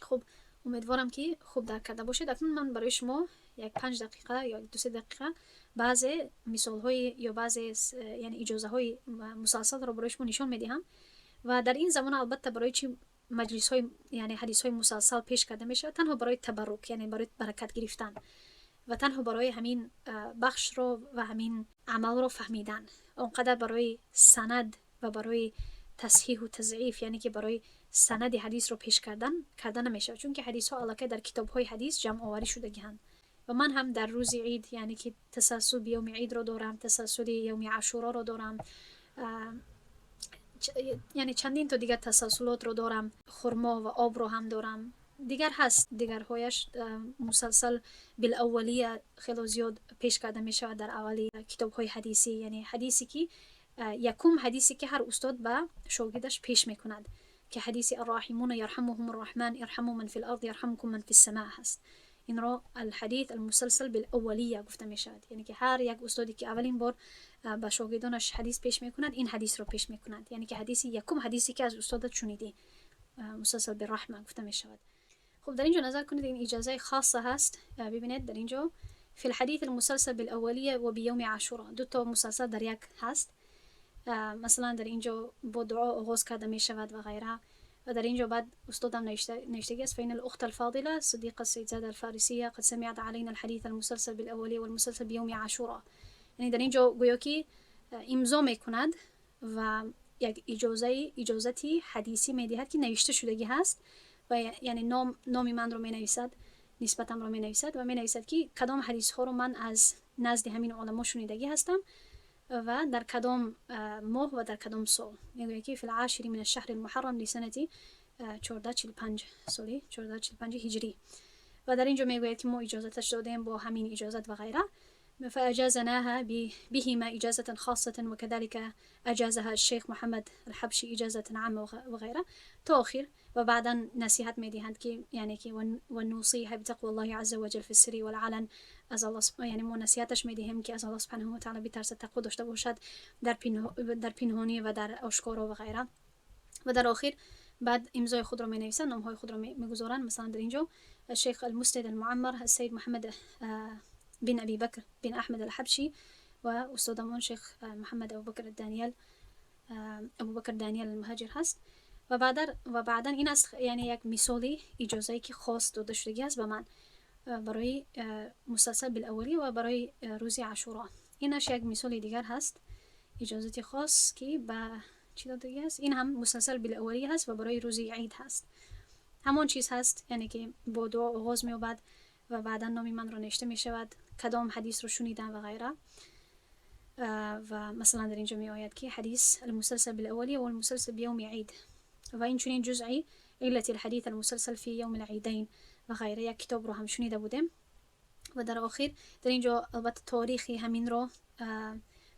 خب امیدوارم که خوب درک کرده باشید. اکنون من برای شما یک 5 دقیقه یا 2-3 دقیقه بعضی مثال های یا بعضی یعنی اجازه های مسلسل رو برای شما نشان میدهم. و در این زمان البته برای چی مجلس های یعنی حدیث های مسلسل پیش کرده میشه؟ تنها برای تبرک، یعنی برای برکت گرفتن و تنها برای همین بخش رو و همین عمل رو فهمیدن، اونقدر برای سند و برای تصحیح و تضعیف، یعنی که برای سند حدیث رو پیش کردن نمیشه، چون که حدیث ها البته در کتاب های حدیث جمع آوری شده گهن. و من هم در روز عید یعنی که تسلسل به یوم عید رو دارم، تسلسل یوم عاشورا رو دارم، یعنی چندین تا دیگر تسلسلات رو دارم، خرما و آب رو هم دارم. دیگر هست، دیگرهایش مسلسل بالاولیه خیلی زیاد پیش کرده می شود در اولی کتاب های حدیثی، یعنی حدیثی که یکم حدیثی که هر استاد به شاگردش پیش می کند که حدیث الراحمون یرحمهم الرحمن ارحموا من فی الارض یرحمکم من فی السماء هست. این را الحدیث المسلسل بالاولیه گفته می شود، یعنی که هر یک استادی که اولین بار به شاگردانش حدیث پیش می کند این حدیث رو پیش می کند، یعنی که حدیث یکم حدیثی که از استادت شنیدی مسلسل بالرحمه گفته می شود. خب در اینجا نظر کنید، این اجازه خاصه هست. ببینید در اینجا فی الحدیث المسلسل بالاولیه و بیوم عاشورا، دو تا مسلسل در یک هست. مثلا در اینجا با دعا آغاز کرده می شود و غیره. و در اینجا بعد استادم نوشتگی است: فإن الأخت الفاضلة صديقة سيدزادة الفارسية قد سمعت علينا الحديث المسلسل بالأولية والمسلسل بيوم عاشورا. یعنی در اینجا گویا که امضا میکند و یک اجازتی حدیثی میدهد که نوشته شدگی هست و یعنی نام من رو مینویسد، نسبتم رو مینویسد و مینویسد که کدام حدیث ها رو من از نزد همین علما شنیدگی هستم و در کدام ماه و در کدام سال. میگه که فی العاشر من الشهر المحرم لسنه 1445 سالی 1445 هجری. و در اینجا میگه که ما اجازتش دادیم با همین اجازت و غیره. فأجازناها بهما إجازة خاصة وكذلك أجازها الشيخ محمد الحبشي إجازة عامة وغيرها تأخير. و بعدا نصيحت میدهند که یعنی که ونوصيها بتقوى الله عز وجل في السر والعلن از الله یعنی ما نصیحتش میدهیم که از الله سبحانه و تعالی بترسد، تقوا داشته باشد در پنهانی و در آشکارا و غیره. و در آخر بعد امضای خود را می نویسن، نام های خود را می گذارن. مثلا در اینجا شیخ المسند المعمر السید محمد بن ابی بکر بن احمد الحبشی و استادمان شیخ محمد ابوبکر دانیال المهاجر هست. و بعدا این است یعنی یک مثالی اجازه‌ای که خاص داده شدگی است به من برای مسلسل بالاولی و برای روز عاشورا. اینش یک مثال دیگر هست، اجازه خاص که به چی داده است. این هم مسلسل بالاولی هست و برای روز عید هست. همون چیز هست، یعنی که با دعا آغاز می‌یابد و بعدا نام من را نوشته می شود، کدام حدیث رو شنیدم و غیره. و مثلا در اینجا می آید که حدیث المسلسل بالاولی و المسلسل بیوم عید و این چنین جزئی علت الحديث المسلسل في يوم العيدين و غیره یک کتاب رو هم شنیده بودیم. و در آخر در اینجا البته تاریخی همین رو،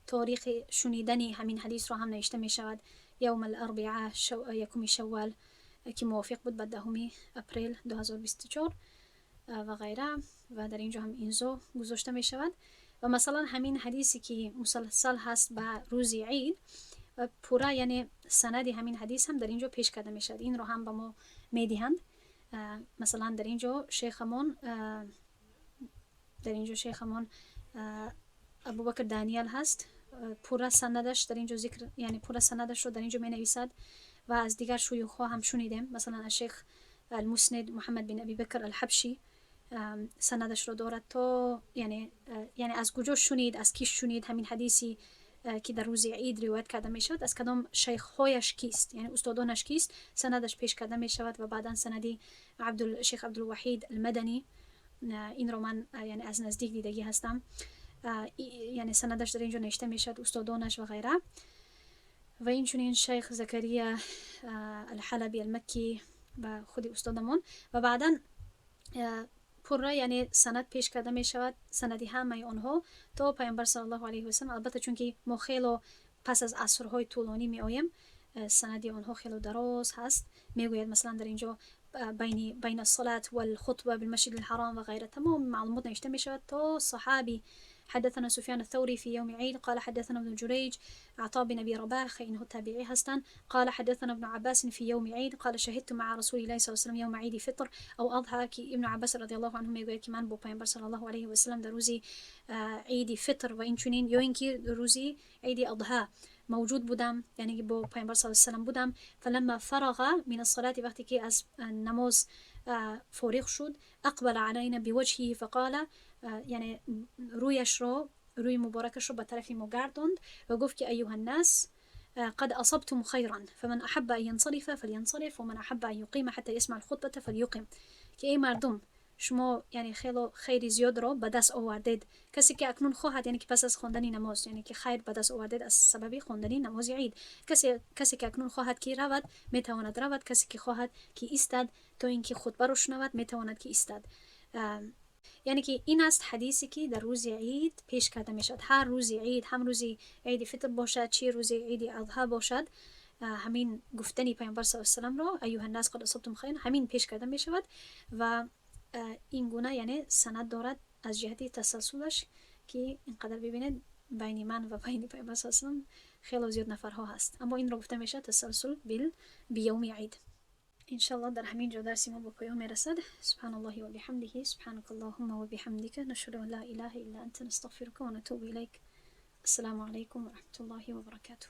تاریخ شنیدن همین حدیث رو هم نوشته می شود، یوم الاربعاء یکم شوال که موافق بود به 10 اپریل 2024 و غیره. و در اینجا هم اینجا گذاشته می شود. و مثلا همین حدیثی که مسلسل هست به روز عید و پورا یعنی سند همین حدیث هم در اینجا پیش کرده می شود. این رو هم به ما می دهند. مثلا در اینجا شیخمون ابوبکر دانیال هست، پورا سندش در اینجا ذکر، یعنی پورا سندش رو در اینجا می نویسد. و از دیگر شیوخ‌ها هم شنیدیم، مثلا از شیخ المسند محمد بن ابی بکر الحبشی سندش رو دارد تا یعنی از کجا شنید، از کی شنید همین حدیثی که در روز عید روایت کرده می شود، از کدام شیخ‌هایش کیست، یعنی استادانش کیست، سندش پیش کرده می شود. و بعدا سندی شیخ عبدالوحید المدنی، این رو من یعنی از نزدیک دیدگی هستم، یعنی سندش در اینجا نوشته می شود، استادانش و غیره. و این چنین شیخ زکریا الحلبی المکی و خود استادمون. و بعدا پورا یعنی سند پیش کرده می شود، سندی همه آنها تا پیامبر صلی الله علیه و سلم. البته چون که ما خیلی پس از عصرهای طولانی می آییم، سندی آنها خیلی دراز هست. می گوید مثلا در اینجا بین الصلاة والخطبه بالمسجد الحرام و غیره، تمام معلومات نوشته می شود تا صحابی. حدثنا سفيان الثوري في يوم عيد قال حدثنا ابن جريج عطاء بن ابي رباح انه تابعي هستن قال حدثنا ابن عباس في يوم عيد قال شهدت مع رسول الله صلى الله عليه وسلم يوم عيد فطر او اضحى. که ابن عباس رضی الله عنه میگوید که من با پیامبر صلی الله علیه و سلم در روزی عید فطر و این چنین یا اینکه روزی عید اضحی موجود بودم، یعنی با پیامبر صلی الله علیه و سلم بودم. فلما فرغ من الصلاه، وقتی که از نماز فارغ شد، اقبل علينا بوجهه فقال، یعنی روی مبارکش رو به طرف ما گرداند و گفت که ایها الناس قد اصبتم خيرا فمن احب ان ينصرف فلينصرف ومن احب ان يقيم حتى يسمع الخطبه فليقم. که ای مردم، شما یعنی خیلی زیاد را به دست آوردید. کسی که اکنون خواهد، یعنی که پس از خواندن نماز، یعنی که خیر به دست آوردید از سبب خواندن نماز عید، کسی که اکنون خواهد که رود میتواند رود، کسی که خواهد که ایستد تا اینکه خطبه رو شنود میتواند که ایستد. یعنی که این است حدیثی که در روز عید پیش کرده می شود. هر روز عید، هم روز عید فطر باشد چه روز عید اضحی باشد، همین گفتنی پیامبر صلی الله علیه و سلم را ایها الناس قد اصبتم خیرا همین پیش کرده می شود. و این گونه یعنی سند دارد از جهت تسلسلش که اینقدر ببینید بین من و بین پیامبر صلی الله علیه و سلم خیلی زیاد نفرها هست، اما این را گفته می شود تسلسل بیوم عید. إن شاء الله در همین جا درسی ما به پایان میرسد. سبحان الله و بحمده، سبحانك اللهم و بحمدك، نشهد ان لا اله الا انت، نستغفرك و نتوب الیک. السلام علیکم و رحمت الله و برکاته.